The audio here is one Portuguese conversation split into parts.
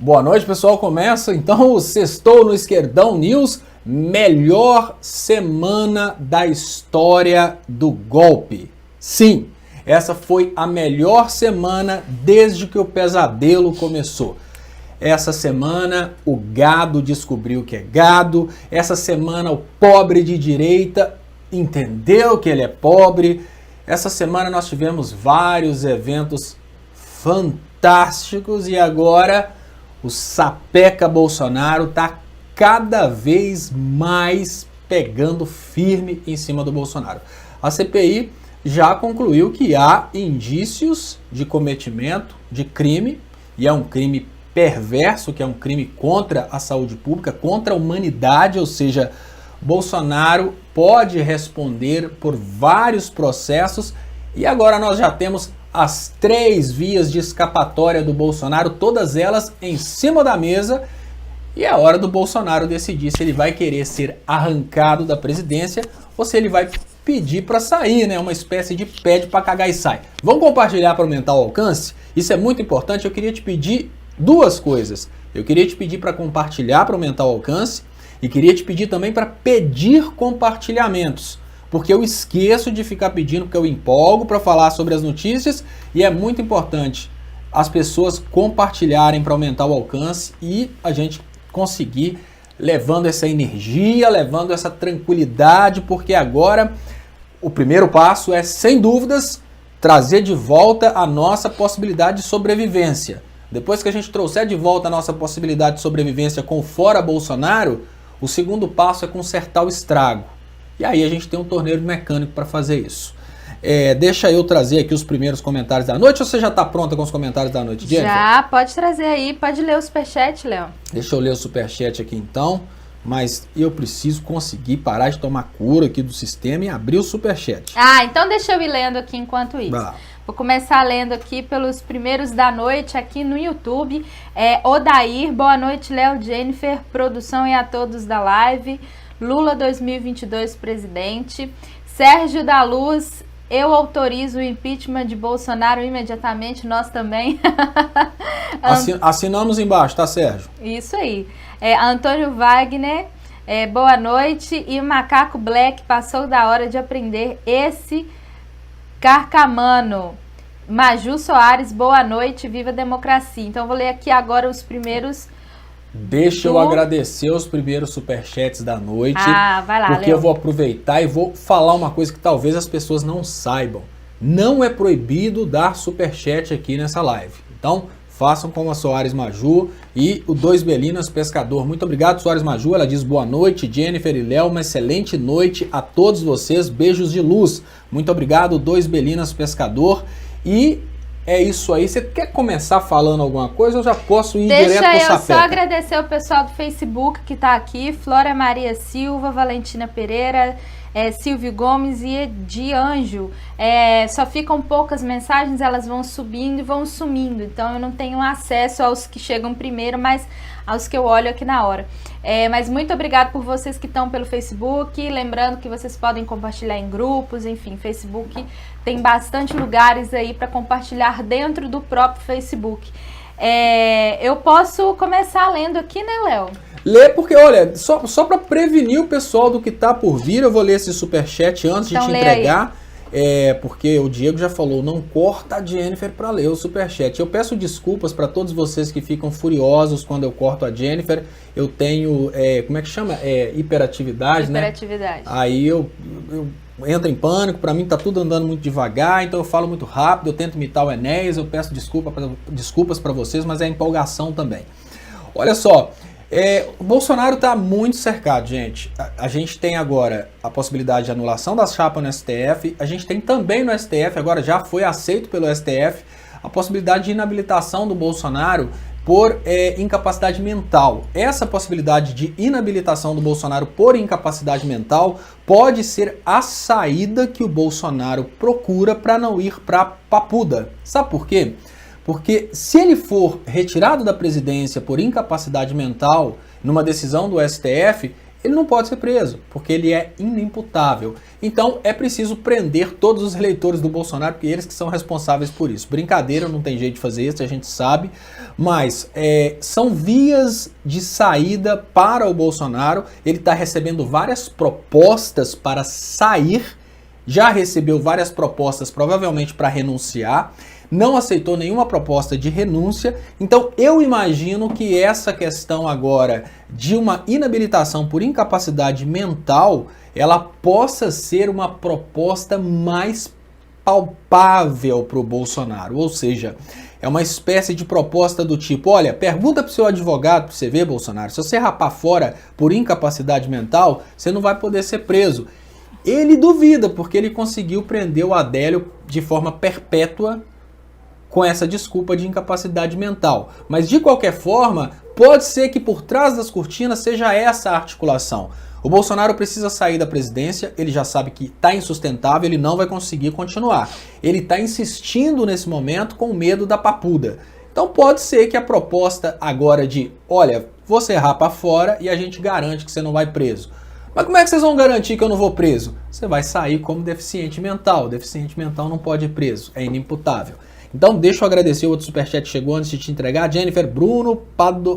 Boa noite, pessoal. Começa então o Sextou no Esquerdão News, melhor semana da história do golpe. Sim, essa foi a melhor semana desde que o pesadelo começou. Essa semana o gado descobriu que é gado, essa semana o pobre de direita entendeu que ele é pobre. Essa semana nós tivemos vários eventos fantásticos e agora o sapeca Bolsonaro está cada vez mais pegando firme em cima do Bolsonaro. A CPI já concluiu que há indícios de cometimento de crime, e é um crime perverso, que é um crime contra a saúde pública, contra a humanidade, ou seja, Bolsonaro pode responder por vários processos e agora nós já temos as 3 vias de escapatória do Bolsonaro, todas elas em cima da mesa, e é hora do Bolsonaro decidir se ele vai querer ser arrancado da presidência ou se ele vai pedir para sair, né? Uma espécie de pede para cagar e sai. Vamos compartilhar para aumentar o alcance? Isso é muito importante. Eu queria te pedir 2 coisas. Eu queria te pedir para compartilhar para aumentar o alcance e queria te pedir também para pedir compartilhamentos. Porque eu esqueço de ficar pedindo, porque eu empolgo para falar sobre as notícias e é muito importante as pessoas compartilharem para aumentar o alcance e a gente conseguir levando essa energia, levando essa tranquilidade, porque agora o primeiro passo é, sem dúvidas, trazer de volta a nossa possibilidade de sobrevivência. Depois que a gente trouxer de volta a nossa possibilidade de sobrevivência com fora Bolsonaro, o segundo passo é consertar o estrago. E aí a gente tem um torneiro mecânico para fazer isso. Deixa eu trazer aqui os primeiros comentários da noite, ou você já está pronta com os comentários da noite, Jennifer? Já, pode trazer aí, pode ler o superchat, Léo. Deixa eu ler o superchat aqui então, mas eu preciso conseguir parar de tomar cura aqui do sistema e abrir o superchat. Então deixa eu ir lendo aqui enquanto isso. Vou começar lendo aqui pelos primeiros da noite aqui no YouTube. Odair, boa noite, Léo, Jennifer, produção e a todos da live. Lula 2022 presidente. Sérgio da Luz, eu autorizo o impeachment de Bolsonaro imediatamente, nós também. Assinamos embaixo, tá, Sérgio? Isso aí. Antônio Wagner, boa noite. E o Macaco Black, passou da hora de aprender esse carcamano. Maju Soares, boa noite, viva a democracia. Então eu vou ler aqui agora os primeiros. Deixa eu agradecer os primeiros superchats da noite. Vai lá, porque eu vou aproveitar e vou falar uma coisa que talvez as pessoas não saibam. Não é proibido dar superchat aqui nessa live. Então, façam como a Soares Maju e o 2 Belinas Pescador. Muito obrigado, Soares Maju. Ela diz boa noite, Jennifer e Léo. Uma excelente noite a todos vocês. Beijos de luz. Muito obrigado, 2 Belinas Pescador. E é isso aí. Você quer começar falando alguma coisa? Eu já posso ir direto pro sapeca. Deixa eu só agradecer o pessoal do Facebook que está aqui. Flora Maria Silva, Valentina Pereira, Silvio Gomes e Edi Anjo. Só ficam poucas mensagens, elas vão subindo e vão sumindo. Então eu não tenho acesso aos que chegam primeiro, mas aos que eu olho aqui na hora. Mas muito obrigado por vocês que estão pelo Facebook. Lembrando que vocês podem compartilhar em grupos, enfim, Facebook tem bastante lugares aí para compartilhar dentro do próprio Facebook. Eu posso começar lendo aqui, né, Léo? Lê porque, olha, só para prevenir o pessoal do que tá por vir, eu vou ler esse superchat antes de te entregar. Porque o Diego já falou, não corta a Jennifer para ler o superchat. Eu peço desculpas para todos vocês que ficam furiosos quando eu corto a Jennifer. Eu tenho, como é que chama? Hiperatividade, né? Hiperatividade. Aí eu entro em pânico, para mim tá tudo andando muito devagar, então eu falo muito rápido, eu tento imitar o Enéas, eu peço desculpas para vocês, mas é empolgação também. Olha só, o Bolsonaro está muito cercado, gente. A gente tem agora a possibilidade de anulação da chapa no STF, a gente tem também no STF, agora já foi aceito pelo STF, a possibilidade de inabilitação do Bolsonaro por incapacidade mental. Essa possibilidade de inabilitação do Bolsonaro por incapacidade mental pode ser a saída que o Bolsonaro procura para não ir para Papuda. Sabe por quê? Porque se ele for retirado da presidência por incapacidade mental numa decisão do STF, ele não pode ser preso, porque ele é inimputável. Então é preciso prender todos os eleitores do Bolsonaro, porque eles que são responsáveis por isso. Brincadeira, não tem jeito de fazer isso, a gente sabe, mas são vias de saída para o Bolsonaro. Ele está recebendo várias propostas para sair, já recebeu várias propostas provavelmente para renunciar, não aceitou nenhuma proposta de renúncia. Então eu imagino que essa questão agora de uma inabilitação por incapacidade mental, ela possa ser uma proposta mais palpável para o Bolsonaro. Ou seja, é uma espécie de proposta do tipo, olha, pergunta para o seu advogado para você ver, Bolsonaro, se você rapar fora por incapacidade mental, você não vai poder ser preso. Ele duvida, porque ele conseguiu prender o Adélio de forma perpétua com essa desculpa de incapacidade mental. Mas de qualquer forma, pode ser que por trás das cortinas seja essa a articulação. O Bolsonaro precisa sair da presidência, ele já sabe que está insustentável, ele não vai conseguir continuar. Ele está insistindo nesse momento com medo da papuda. Então pode ser que a proposta agora de, olha, você rapa fora e a gente garante que você não vai preso. Mas como é que vocês vão garantir que eu não vou preso? Você vai sair como deficiente mental. Deficiente mental não pode ir preso, é inimputável. Então deixa eu agradecer o outro superchat que chegou antes de te entregar. Jennifer Bruno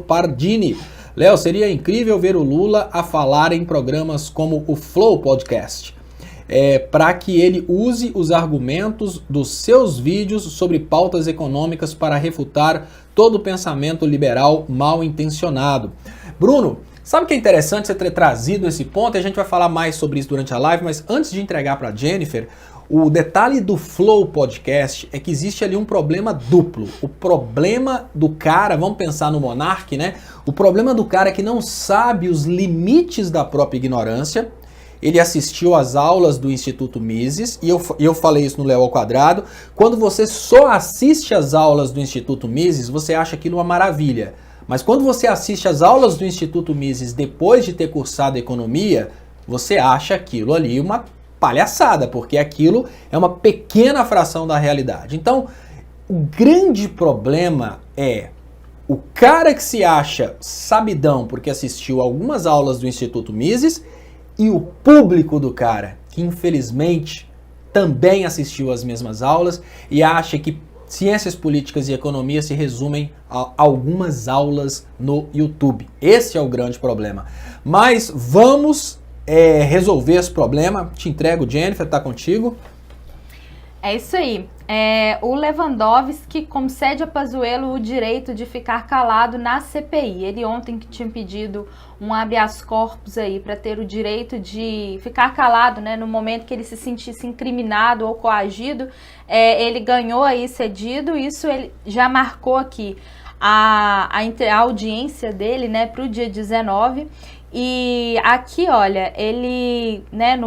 Pardini. Léo, seria incrível ver o Lula a falar em programas como o Flow Podcast, para que ele use os argumentos dos seus vídeos sobre pautas econômicas para refutar todo o pensamento liberal mal intencionado. Bruno, sabe o que é interessante você ter trazido esse ponto? A gente vai falar mais sobre isso durante a live, mas antes de entregar para a Jennifer, o detalhe do Flow Podcast é que existe ali um problema duplo. O problema do cara, vamos pensar no Monark, né? O problema do cara é que não sabe os limites da própria ignorância. Ele assistiu às aulas do Instituto Mises, e eu falei isso no Léo ao Quadrado. Quando você só assiste às aulas do Instituto Mises, você acha aquilo uma maravilha. Mas quando você assiste às aulas do Instituto Mises depois de ter cursado economia, você acha aquilo ali uma palhaçada, porque aquilo é uma pequena fração da realidade. Então, o grande problema é o cara que se acha sabidão porque assistiu algumas aulas do Instituto Mises e o público do cara, que infelizmente também assistiu às mesmas aulas e acha que ciências políticas e economia se resumem a algumas aulas no YouTube. Esse é o grande problema. Mas vamos resolver esse problema. Te entrego, Jennifer, tá contigo. É isso aí. O Lewandowski concede a Pazuello o direito de ficar calado na CPI. Ele ontem que tinha pedido um habeas corpus aí para ter o direito de ficar calado, né, no momento que ele se sentisse incriminado ou coagido, ele ganhou aí cedido. Isso ele já marcou aqui a audiência dele, né, para o dia 19. E aqui, olha, ele, né,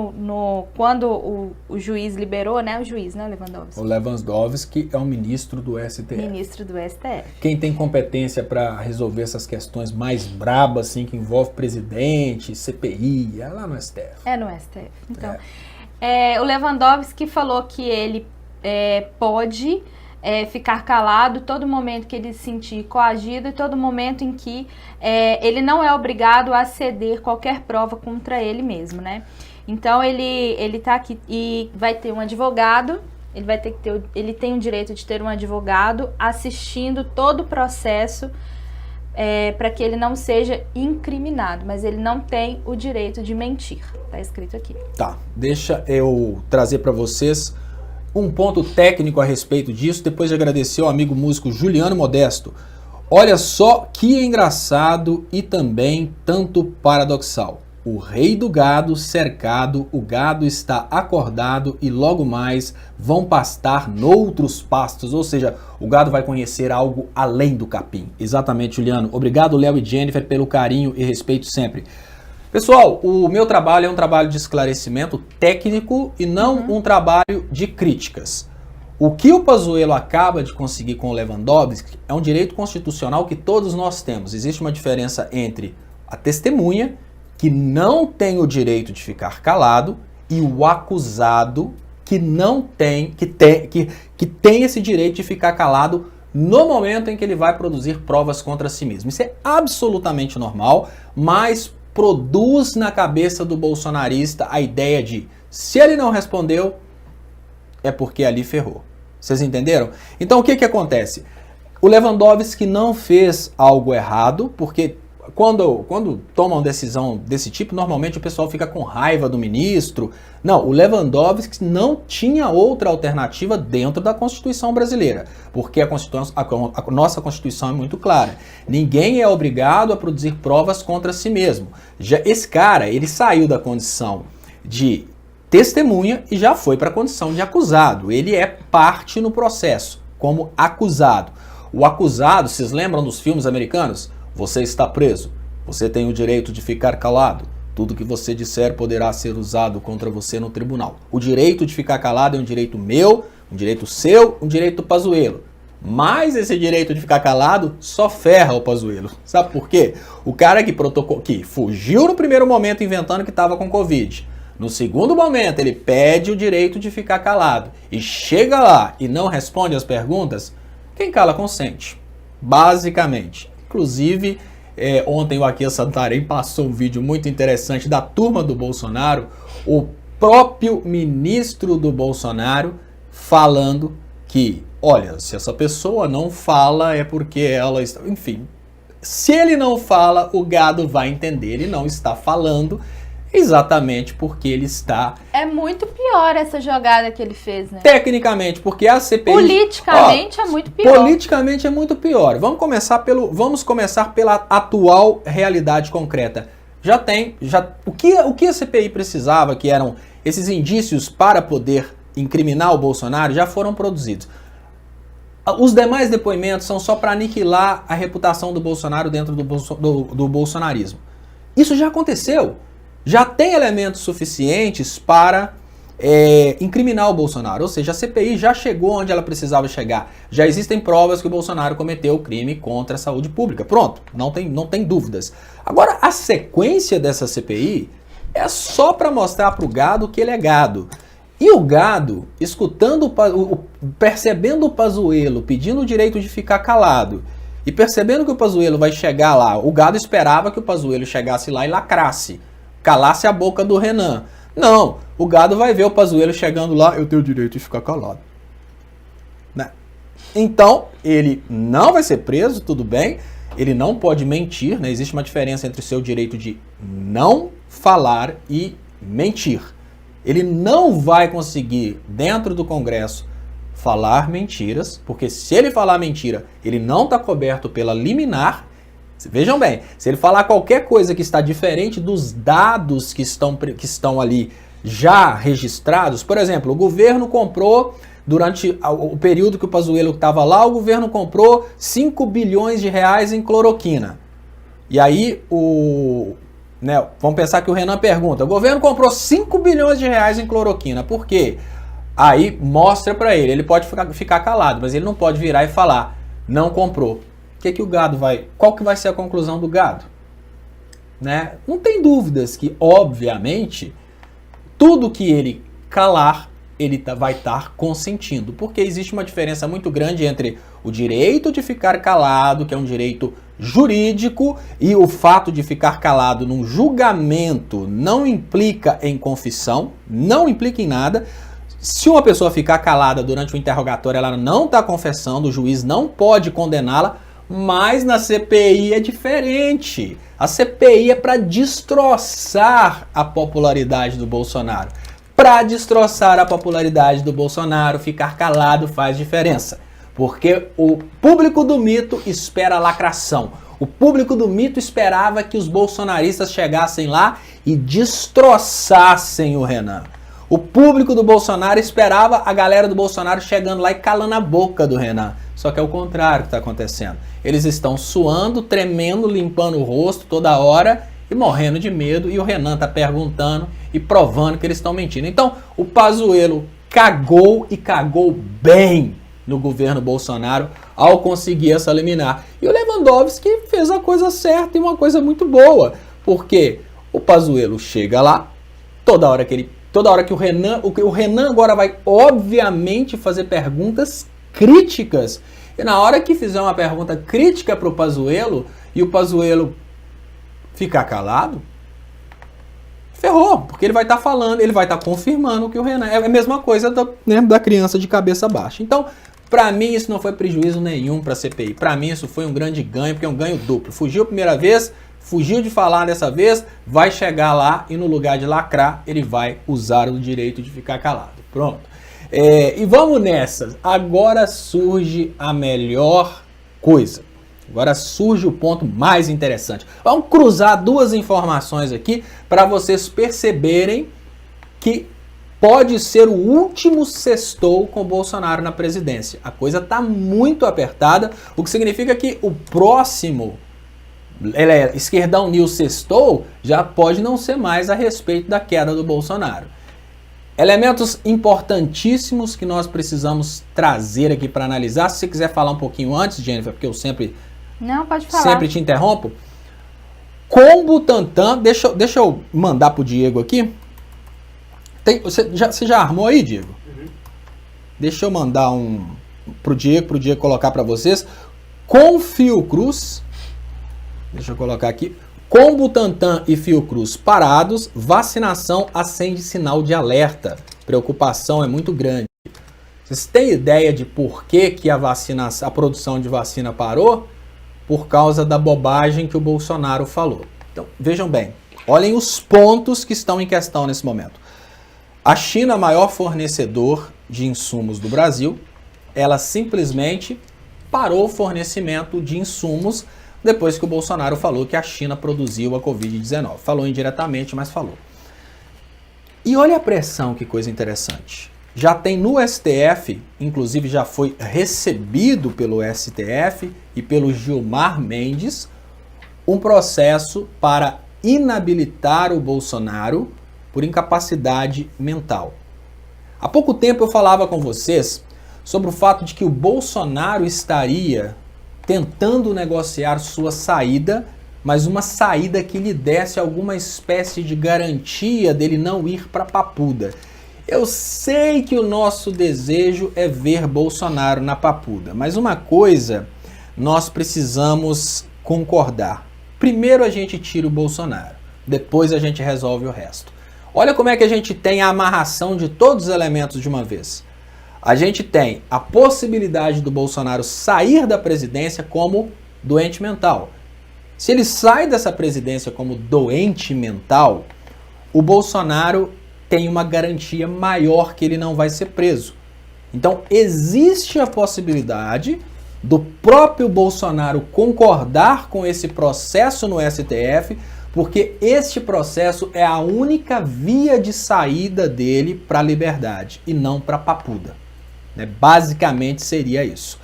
quando o juiz liberou, né, o juiz, né, o Lewandowski. O Lewandowski é o ministro do STF. Ministro do STF. Quem tem competência para resolver essas questões mais brabas, assim, que envolve presidente, CPI, é lá no STF. É no STF. Então, o Lewandowski falou que ele pode ficar calado todo momento que ele se sentir coagido e todo momento em que ele não é obrigado a ceder qualquer prova contra ele mesmo, né? Então ele tá aqui e vai ter um advogado, ele tem o direito de ter um advogado assistindo todo o processo para que ele não seja incriminado, mas ele não tem o direito de mentir, tá escrito aqui. Tá, deixa eu trazer para vocês um ponto técnico a respeito disso, depois de agradecer ao amigo músico Juliano Modesto. Olha só que engraçado e também tanto paradoxal. O rei do gado cercado, o gado está acordado e logo mais vão pastar noutros pastos, ou seja, o gado vai conhecer algo além do capim. Exatamente, Juliano. Obrigado, Léo e Jennifer, pelo carinho e respeito sempre. Pessoal, o meu trabalho é um trabalho de esclarecimento técnico e não um trabalho de críticas. O que o Pazuello acaba de conseguir com o Lewandowski é um direito constitucional que todos nós temos. Existe uma diferença entre a testemunha, que não tem o direito de ficar calado, e o acusado, que não tem, que tem esse direito de ficar calado no momento em que ele vai produzir provas contra si mesmo. Isso é absolutamente normal, mas produz na cabeça do bolsonarista a ideia de, se ele não respondeu, é porque ali ferrou. Vocês entenderam? Então o que que acontece? O Lewandowski não fez algo errado, porque quando tomam decisão desse tipo, normalmente o pessoal fica com raiva do ministro. Não, o Lewandowski não tinha outra alternativa dentro da Constituição brasileira, porque a nossa Constituição é muito clara. Ninguém é obrigado a produzir provas contra si mesmo. Esse cara, ele saiu da condição de testemunha e já foi para a condição de acusado. Ele é parte no processo, como acusado. O acusado, vocês lembram dos filmes americanos? Você está preso. Você tem o direito de ficar calado. Tudo que você disser poderá ser usado contra você no tribunal. O direito de ficar calado é um direito meu, um direito seu, um direito do Pazuello. Mas esse direito de ficar calado só ferra o Pazuello. Sabe por quê? O cara que fugiu no primeiro momento inventando que estava com Covid. No segundo momento ele pede o direito de ficar calado. E chega lá e não responde as perguntas, quem cala consente. Basicamente. Inclusive, ontem o Aqui Santarém passou um vídeo muito interessante da turma do Bolsonaro, o próprio ministro do Bolsonaro falando que, olha, se essa pessoa não fala é porque ela está... Enfim, se ele não fala, o gado vai entender, ele não está falando exatamente porque ele está... É muito pior essa jogada que ele fez, né? Tecnicamente, porque a CPI... Politicamente é muito pior. Politicamente é muito pior. Vamos começar pela atual realidade concreta. O que a CPI precisava, que eram esses indícios para poder incriminar o Bolsonaro, já foram produzidos. Os demais depoimentos são só para aniquilar a reputação do Bolsonaro dentro do bolsonarismo. Isso já aconteceu. Já tem elementos suficientes para incriminar o Bolsonaro. Ou seja, a CPI já chegou onde ela precisava chegar. Já existem provas que o Bolsonaro cometeu crime contra a saúde pública. Pronto, não tem dúvidas. Agora, a sequência dessa CPI é só para mostrar para o gado que ele é gado. E o gado, percebendo o Pazuello pedindo o direito de ficar calado e percebendo que o Pazuello vai chegar lá, o gado esperava que o Pazuello chegasse lá e lacrasse. Calasse a boca do Renan. Não, o gado vai ver o Pazuello chegando lá, eu tenho o direito de ficar calado. Né? Então, ele não vai ser preso, tudo bem, ele não pode mentir, né? Existe uma diferença entre o seu direito de não falar e mentir. Ele não vai conseguir, dentro do Congresso, falar mentiras, porque se ele falar mentira, ele não está coberto pela liminar. Vejam bem, se ele falar qualquer coisa que está diferente dos dados que estão ali já registrados, por exemplo, o governo comprou, durante o período que o Pazuello estava lá, o governo comprou 5 bilhões de reais em cloroquina. E aí, vamos pensar que o Renan pergunta, o governo comprou 5 bilhões de reais em cloroquina, por quê? Aí mostra para ele pode ficar calado, mas ele não pode virar e falar, não comprou. Que o gado qual que vai ser a conclusão do gado? Né? Não tem dúvidas que, obviamente, tudo que ele calar, ele vai estar consentindo, porque existe uma diferença muito grande entre o direito de ficar calado, que é um direito jurídico, e o fato de ficar calado num julgamento não implica em confissão, não implica em nada. Se uma pessoa ficar calada durante o interrogatório, ela não está confessando, o juiz não pode condená-la. Mas na CPI é diferente. A CPI é para destroçar a popularidade do Bolsonaro. Para destroçar a popularidade do Bolsonaro, ficar calado faz diferença. Porque o público do mito espera lacração. O público do mito esperava que os bolsonaristas chegassem lá e destroçassem o Renan. O público do Bolsonaro esperava a galera do Bolsonaro chegando lá e calando a boca do Renan. Só que é o contrário que está acontecendo. Eles estão suando, tremendo, limpando o rosto toda hora e morrendo de medo. E o Renan está perguntando e provando que eles estão mentindo. Então, o Pazuello cagou e cagou bem no governo Bolsonaro ao conseguir essa liminar. E o Lewandowski fez a coisa certa e uma coisa muito boa. Porque o Pazuello chega lá, toda hora que o Renan agora vai obviamente fazer perguntas críticas. E na hora que fizer uma pergunta crítica para o Pazuello e o Pazuello ficar calado, ferrou, porque ele vai estar falando, ele vai estar confirmando que o Renan é a mesma coisa da criança de cabeça baixa. Então, para mim, isso não foi prejuízo nenhum para a CPI. Para mim, isso foi um grande ganho, porque é um ganho duplo. Fugiu a primeira vez, fugiu de falar dessa vez, vai chegar lá e no lugar de lacrar, ele vai usar o direito de ficar calado. Pronto. E vamos nessa. Agora surge a melhor coisa. Agora surge o ponto mais interessante. Vamos cruzar duas informações aqui para vocês perceberem que pode ser o último sextou com o Bolsonaro na presidência. A coisa está muito apertada, o que significa que o próximo Esquerdão News sextou já pode não ser mais a respeito da queda do Bolsonaro. Elementos importantíssimos que nós precisamos trazer aqui para analisar. Se você quiser falar um pouquinho antes, Jennifer, porque eu sempre... Não, pode falar. Sempre te interrompo. Com o Butantan, deixa eu mandar pro Diego aqui. Você já armou aí, Diego? Uhum. Deixa eu mandar pro Diego colocar para vocês. Com Fiocruz, deixa eu colocar aqui. Com Butantan e Fiocruz parados, vacinação acende sinal de alerta. Preocupação é muito grande. Vocês têm ideia de por que a produção de vacina parou? Por causa da bobagem que o Bolsonaro falou. Então, vejam bem, olhem os pontos que estão em questão nesse momento. A China, maior fornecedor de insumos do Brasil, ela simplesmente parou o fornecimento de insumos depois que o Bolsonaro falou que a China produziu a Covid-19. Falou indiretamente, mas falou. E olha a pressão, que coisa interessante. Já tem no STF, inclusive já foi recebido pelo STF e pelo Gilmar Mendes, um processo para inabilitar o Bolsonaro por incapacidade mental. Há pouco tempo eu falava com vocês sobre o fato de que o Bolsonaro estaria tentando negociar sua saída, mas uma saída que lhe desse alguma espécie de garantia dele não ir para Papuda. Eu sei que o nosso desejo é ver Bolsonaro na Papuda, mas uma coisa nós precisamos concordar. Primeiro a gente tira o Bolsonaro, depois a gente resolve o resto. Olha como é que a gente tem a amarração de todos os elementos de uma vez. A gente tem a possibilidade do Bolsonaro sair da presidência como doente mental. Se ele sai dessa presidência como doente mental, o Bolsonaro tem uma garantia maior que ele não vai ser preso. Então, existe a possibilidade do próprio Bolsonaro concordar com esse processo no STF, porque este processo é a única via de saída dele para a liberdade e não para a Papuda. Basicamente seria isso.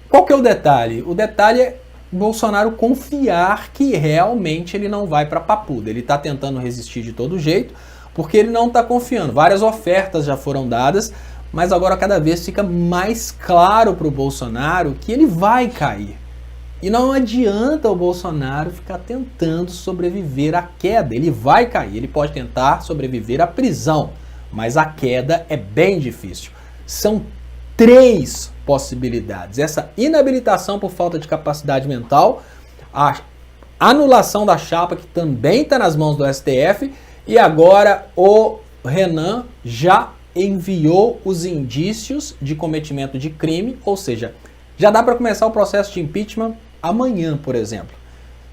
Qual que é o detalhe? O detalhe é Bolsonaro confiar que realmente ele não vai para a Papuda. Ele está tentando resistir de todo jeito, porque ele não está confiando. Várias ofertas já foram dadas, mas agora cada vez fica mais claro para o Bolsonaro que ele vai cair. E não adianta o Bolsonaro ficar tentando sobreviver à queda. Ele vai cair, ele pode tentar sobreviver à prisão, mas a queda é bem difícil. São 3 possibilidades. Essa inabilitação por falta de capacidade mental, a anulação da chapa, que também está nas mãos do STF, e agora o Renan já enviou os indícios de cometimento de crime, ou seja, já dá para começar o processo de impeachment amanhã, por exemplo.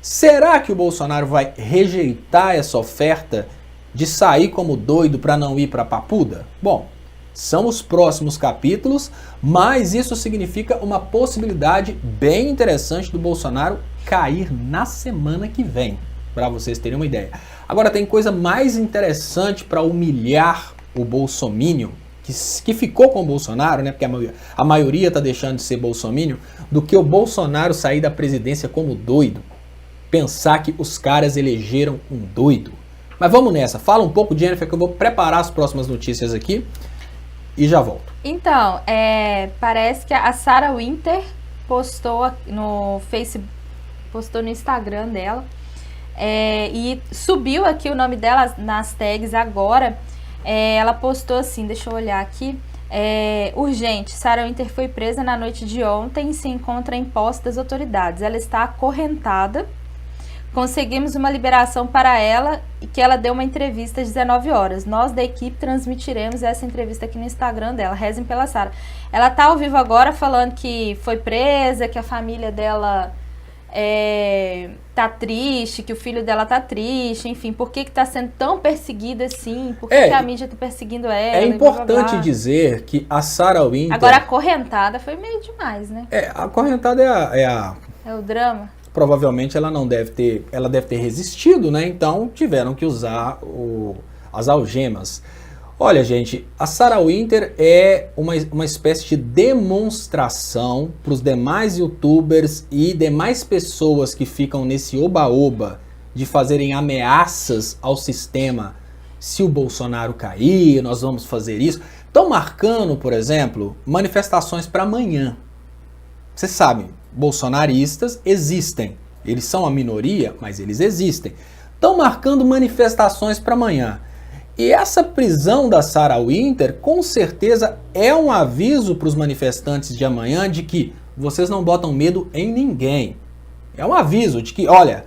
Será que o Bolsonaro vai rejeitar essa oferta de sair como doido para não ir para a Papuda? Bom, são os próximos capítulos, mas isso significa uma possibilidade bem interessante do Bolsonaro cair na semana que vem, para vocês terem uma ideia. Agora tem coisa mais interessante para humilhar o bolsominion, que ficou com o Bolsonaro, né? Porque a maioria está deixando de ser bolsominion, do que o Bolsonaro sair da presidência como doido. Pensar que os caras elegeram um doido. Mas vamos nessa. Fala um pouco, Jennifer, que eu vou preparar as próximas notícias aqui e já volto. Então, parece que a Sarah Winter postou no Facebook, postou no Instagram dela, e subiu aqui o nome dela nas tags agora. Ela postou assim, deixa eu olhar aqui, urgente, Sarah Winter foi presa na noite de ontem e se encontra em posse das autoridades. Ela está acorrentada Conseguimos uma liberação para ela e que ela deu uma entrevista às 19 horas. Nós da equipe transmitiremos essa entrevista aqui no Instagram dela. Rezem pela Sara. Ela tá ao vivo agora falando que foi presa, que a família dela tá triste, que o filho dela tá triste, enfim, por que tá sendo tão perseguida assim? Por que a mídia tá perseguindo ela? É importante blá, blá, blá. Dizer que a Sarah Winter... Agora a acorrentada foi meio demais, né? A acorrentada é o drama. Provavelmente ela deve ter resistido, né? Então tiveram que usar as algemas. Olha, gente, a Sarah Winter é uma espécie de demonstração para os demais youtubers e demais pessoas que ficam nesse oba-oba de fazerem ameaças ao sistema. Se o Bolsonaro cair, nós vamos fazer isso. Estão marcando, por exemplo, manifestações para amanhã. Vocês sabem, bolsonaristas existem. Eles são a minoria, mas eles existem. Estão marcando manifestações para amanhã. E essa prisão da Sarah Winter, com certeza, é um aviso para os manifestantes de amanhã de que vocês não botam medo em ninguém. É um aviso de que, olha,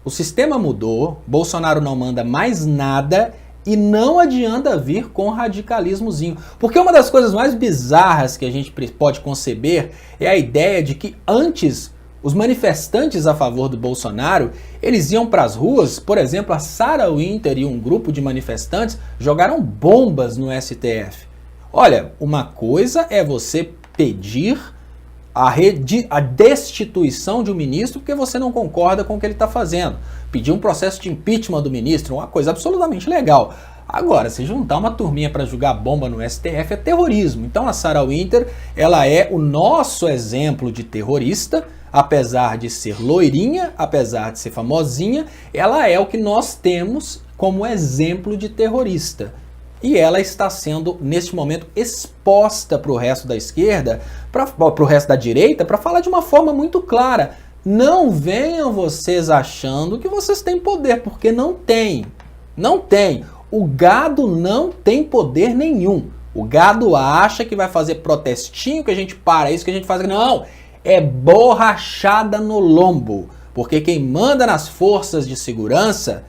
o sistema mudou, Bolsonaro não manda mais nada e não adianta vir com radicalismozinho. Porque uma das coisas mais bizarras que a gente pode conceber é a ideia de que antes os manifestantes a favor do Bolsonaro, eles iam para as ruas, por exemplo, a Sarah Winter e um grupo de manifestantes jogaram bombas no STF. Olha, uma coisa é você pedir a destituição de um ministro porque você não concorda com o que ele está fazendo. Pedir um processo de impeachment do ministro, uma coisa absolutamente legal. Agora, se juntar uma turminha para jogar bomba no STF é terrorismo. Então a Sarah Winter, ela é o nosso exemplo de terrorista. Apesar de ser loirinha, apesar de ser famosinha, ela é o que nós temos como exemplo de terrorista. E ela está sendo, neste momento, exposta para o resto da esquerda, para o resto da direita, para falar de uma forma muito clara. Não venham vocês achando que vocês têm poder, porque não tem. Não tem. O gado não tem poder nenhum. O gado acha que vai fazer protestinho, que a gente para isso, que a gente faz... Não! É borrachada no lombo, porque quem manda nas forças de segurança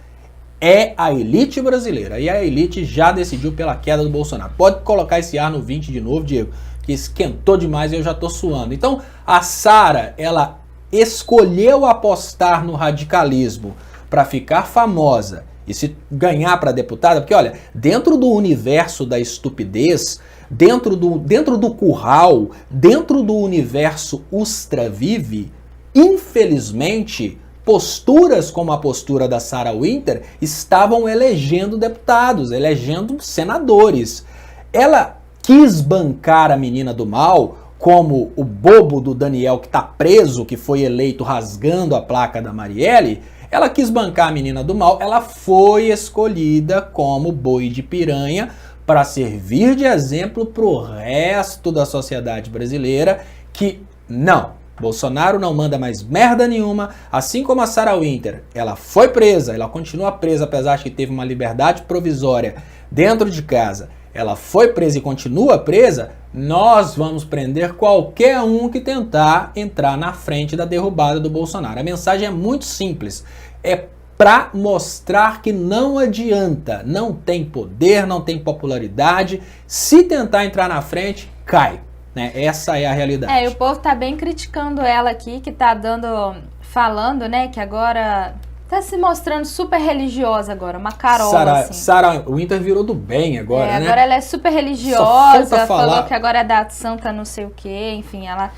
é a elite brasileira, e a elite já decidiu pela queda do Bolsonaro. Pode colocar esse ar no 20 de novo, Diego, que esquentou demais e eu já tô suando. Então, a Sarah, ela escolheu apostar no radicalismo para ficar famosa e se ganhar para deputada, porque olha, dentro do universo da estupidez, dentro do curral, dentro do universo Ustra vive, infelizmente, posturas como a postura da Sarah Winter estavam elegendo deputados, elegendo senadores. Ela quis bancar a menina do mal, como o bobo do Daniel que está preso, que foi eleito rasgando a placa da Marielle. Ela quis bancar a menina do mal, ela foi escolhida como boi de piranha para servir de exemplo para o resto da sociedade brasileira que não, Bolsonaro não manda mais merda nenhuma, assim como a Sarah Winter, ela foi presa, ela continua presa apesar de que teve uma liberdade provisória dentro de casa, ela foi presa e continua presa, nós vamos prender qualquer um que tentar entrar na frente da derrubada do Bolsonaro. A mensagem é muito simples, é para mostrar que não adianta, não tem poder, não tem popularidade, se tentar entrar na frente, cai, né? Essa é a realidade. E o povo tá bem criticando ela aqui, que tá falando, né, que agora tá se mostrando super religiosa agora, uma carola, assim. Sarah Winter virou do bem agora, né? Agora ela é super religiosa, falou que agora é da santa não sei o que, enfim, ela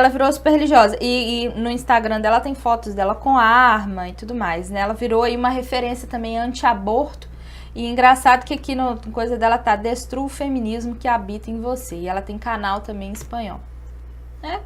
virou super religiosa e no Instagram dela tem fotos dela com arma e tudo mais, né? Ela virou aí uma referência também anti-aborto e engraçado que aqui no coisa dela tá destrua o feminismo que habita em você e ela tem canal também em espanhol, né?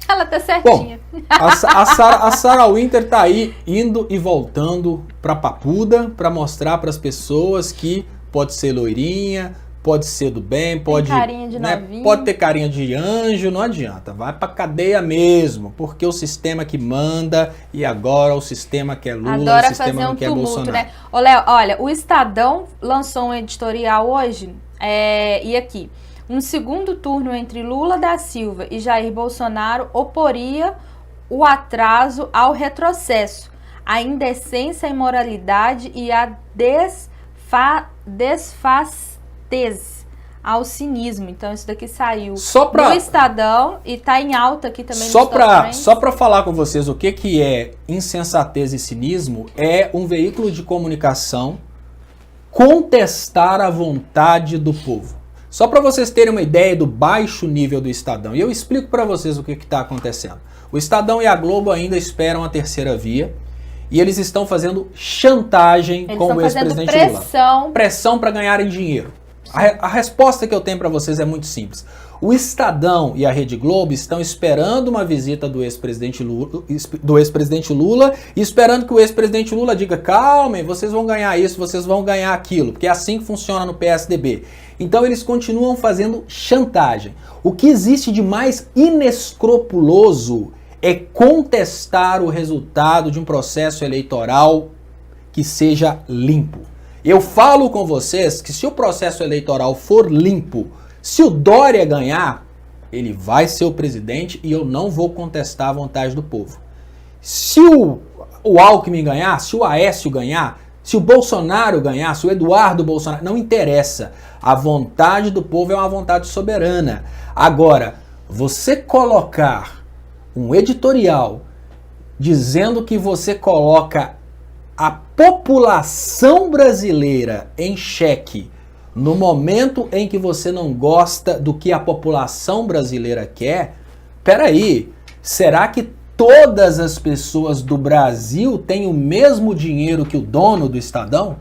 Ela tá certinha. Bom, a Sarah Winter tá aí indo e voltando pra Papuda pra mostrar pras pessoas que pode ser loirinha, pode ser do bem, pode, carinha de novinho, pode ter carinha de anjo, não adianta, vai pra cadeia mesmo, porque o sistema que manda e agora o sistema que é Lula, adora o sistema fazer um que é tumulto, Bolsonaro. né? Ô, Léo, olha, o Estadão lançou um editorial hoje, e aqui, um segundo turno entre Lula da Silva e Jair Bolsonaro oporia o atraso ao retrocesso, a indecência, a imoralidade e a desfastez ao cinismo. Então isso daqui saiu do Estadão e tá em alta aqui também. Só para falar com vocês o que é insensatez e cinismo, é um veículo de comunicação contestar a vontade do povo. Só para vocês terem uma ideia do baixo nível do Estadão. E eu explico para vocês o que está acontecendo. O Estadão e a Globo ainda esperam a terceira via. E eles estão fazendo chantagem com o ex-presidente Lula. Pressão para ganharem dinheiro. A resposta que eu tenho para vocês é muito simples. O Estadão e a Rede Globo estão esperando uma visita do ex-presidente Lula e esperando que o ex-presidente Lula diga: calmem, vocês vão ganhar isso, vocês vão ganhar aquilo, porque é assim que funciona no PSDB. Então eles continuam fazendo chantagem. O que existe de mais inescrupuloso é contestar o resultado de um processo eleitoral que seja limpo. Eu falo com vocês que se o processo eleitoral for limpo, se o Dória ganhar, ele vai ser o presidente e eu não vou contestar a vontade do povo. Se o Alckmin ganhar, se o Aécio ganhar, se o Bolsonaro ganhar, se o Eduardo Bolsonaro, não interessa. A vontade do povo é uma vontade soberana. Agora, você colocar um editorial dizendo que você coloca a população brasileira em xeque no momento em que você não gosta do que a população brasileira quer, peraí, será que todas as pessoas do Brasil têm o mesmo dinheiro que o dono do Estadão?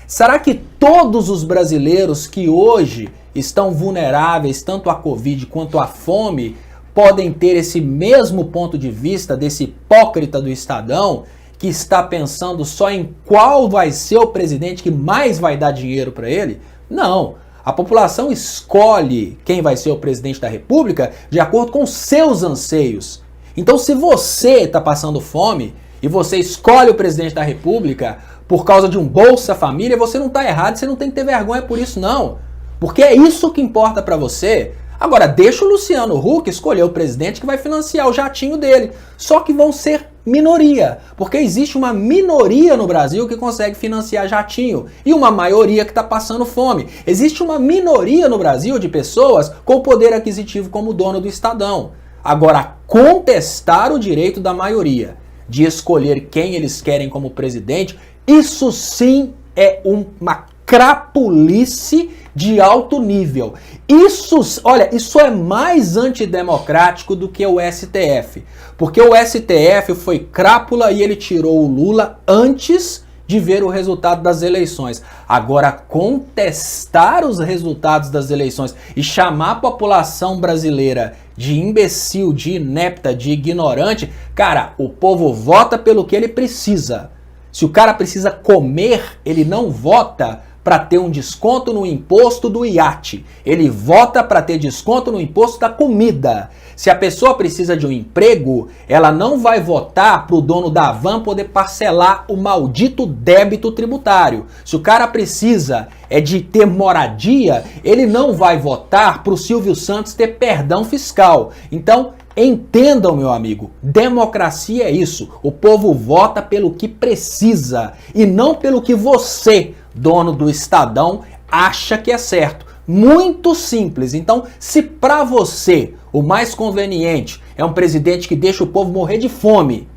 Será que todos os brasileiros que hoje estão vulneráveis tanto à Covid quanto à fome podem ter esse mesmo ponto de vista desse hipócrita do Estadão que está pensando só em qual vai ser o presidente que mais vai dar dinheiro para ele? Não. A população escolhe quem vai ser o presidente da República de acordo com seus anseios. Então, se você está passando fome e você escolhe o presidente da República por causa de um Bolsa Família, você não está errado, você não tem que ter vergonha por isso, não. Porque é isso que importa para você. Agora, deixa o Luciano Huck escolher o presidente que vai financiar o jatinho dele. Só que vão ser minoria, porque existe uma minoria no Brasil que consegue financiar jatinho e uma maioria que está passando fome. Existe uma minoria no Brasil de pessoas com poder aquisitivo como o dono do Estadão. Agora, contestar o direito da maioria de escolher quem eles querem como presidente, isso sim é uma crapulice de alto nível. Isso, olha, isso é mais antidemocrático do que o STF. Porque o STF foi crápula e ele tirou o Lula antes de ver o resultado das eleições. Agora, contestar os resultados das eleições e chamar a população brasileira de imbecil, de inepta, de ignorante, cara, o povo vota pelo que ele precisa. Se o cara precisa comer, ele não vota para ter um desconto no imposto do iate. Ele vota para ter desconto no imposto da comida. Se a pessoa precisa de um emprego, ela não vai votar para o dono da van poder parcelar o maldito débito tributário. Se o cara precisa de ter moradia, ele não vai votar para o Silvio Santos ter perdão fiscal. Então, entendam, meu amigo, democracia é isso. O povo vota pelo que precisa e não pelo que você, dono do Estadão, acha que é certo. Muito simples. Então, se para você o mais conveniente é um presidente que deixa o povo morrer de fome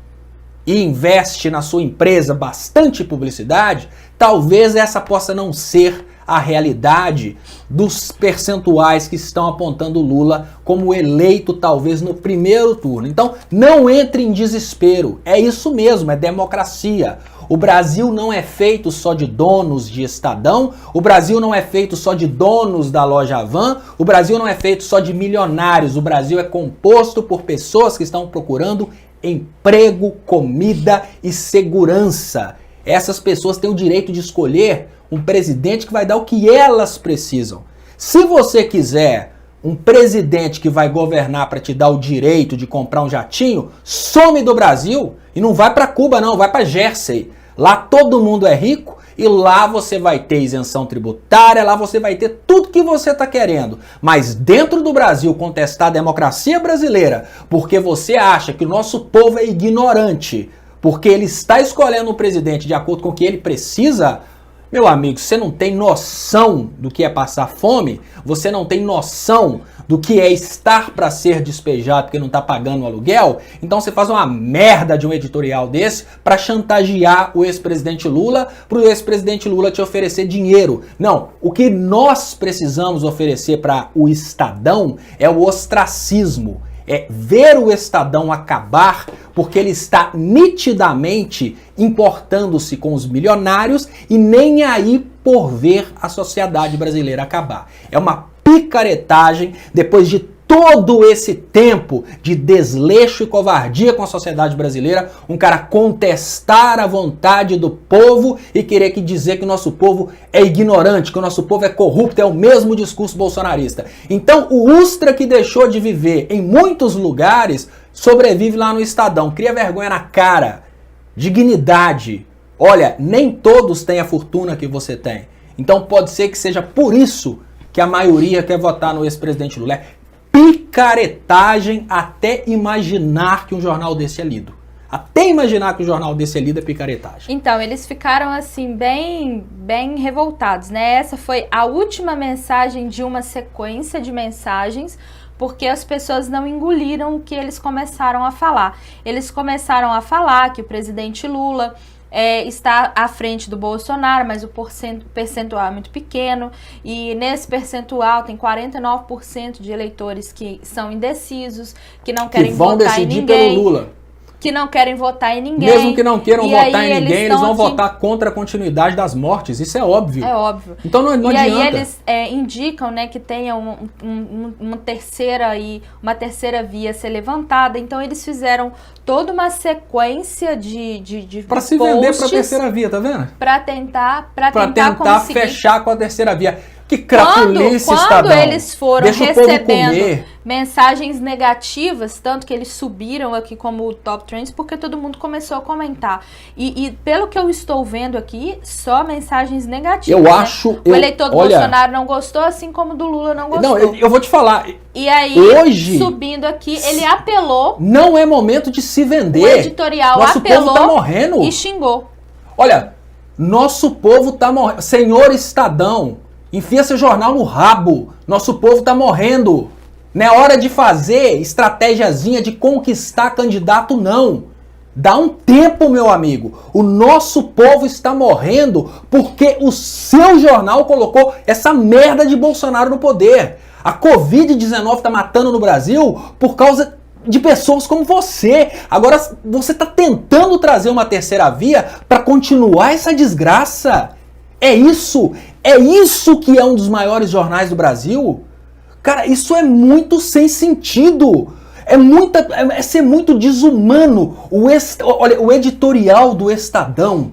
e investe na sua empresa bastante publicidade, talvez essa possa não ser a realidade dos percentuais que estão apontando Lula como eleito talvez no primeiro turno. Então, não entre em desespero. É isso mesmo, é democracia. O Brasil não é feito só de donos de Estadão, o Brasil não é feito só de donos da loja Van, o Brasil não é feito só de milionários, o Brasil é composto por pessoas que estão procurando emprego, comida e segurança. Essas pessoas têm o direito de escolher um presidente que vai dar o que elas precisam. Se você quiser um presidente que vai governar para te dar o direito de comprar um jatinho, some do Brasil e não vai para Cuba não, vai para Jersey. Lá todo mundo é rico e lá você vai ter isenção tributária, lá você vai ter tudo que você está querendo. Mas dentro do Brasil, contestar a democracia brasileira porque você acha que o nosso povo é ignorante, porque ele está escolhendo um presidente de acordo com o que ele precisa, meu amigo, você não tem noção do que é passar fome, você não tem noção do que é estar para ser despejado porque não está pagando o aluguel, então você faz uma merda de um editorial desse para chantagear o ex-presidente Lula, para o ex-presidente Lula te oferecer dinheiro. Não, o que nós precisamos oferecer para o Estadão é o ostracismo, é ver o Estadão acabar porque ele está nitidamente importando-se com os milionários e nem aí por ver a sociedade brasileira acabar. É uma picaretagem depois de todo esse tempo de desleixo e covardia com a sociedade brasileira, um cara contestar a vontade do povo e querer dizer que o nosso povo é ignorante, que o nosso povo é corrupto, é o mesmo discurso bolsonarista. Então o Ustra que deixou de viver em muitos lugares sobrevive lá no Estadão, cria vergonha na cara, dignidade. Olha, nem todos têm a fortuna que você tem. Então pode ser que seja por isso que a maioria quer votar no ex-presidente Lula. É picaretagem até imaginar que um jornal desse é lido. Até imaginar que um jornal desse é lido é picaretagem. Então, eles ficaram assim bem revoltados, né? Essa foi a última mensagem de uma sequência de mensagens, porque as pessoas não engoliram o que eles começaram a falar. Eles começaram a falar que o presidente Lula está à frente do Bolsonaro, mas o percentual é muito pequeno, e nesse percentual tem 49% de eleitores que são indecisos, que não querem votar em ninguém. Pelo Lula. Que não querem votar em ninguém. Mesmo que não queiram votar em ninguém, eles vão votar contra a continuidade das mortes. Isso é óbvio. É óbvio. Então não adianta. E aí eles indicam, né, que tenha uma terceira via ser levantada. Então eles fizeram toda uma sequência de para se vender para a terceira via, tá vendo? Para tentar conseguir fechar com a terceira via. Que crapulice, quando eles foram recebendo mensagens negativas, tanto que eles subiram aqui como top trends, porque todo mundo começou a comentar. E pelo que eu estou vendo aqui, só mensagens negativas. Eu acho... O eleitor do Bolsonaro não gostou, assim como do Lula não gostou. Não, eu vou te falar. E aí, hoje, subindo aqui, ele apelou. Não é momento de se vender. O editorial nosso apelou povo tá morrendo. E xingou. Olha, nosso povo tá morrendo. Senhor Estadão, enfia seu jornal no rabo. Nosso povo tá morrendo. Não é hora de fazer estratégiazinha de conquistar candidato, não. Dá um tempo, meu amigo. O nosso povo está morrendo porque o seu jornal colocou essa merda de Bolsonaro no poder. A Covid-19 está matando no Brasil por causa de pessoas como você. Agora você está tentando trazer uma terceira via para continuar essa desgraça. É isso que é um dos maiores jornais do Brasil? Cara, isso é muito sem sentido. É ser muito desumano. Olha, o editorial do Estadão,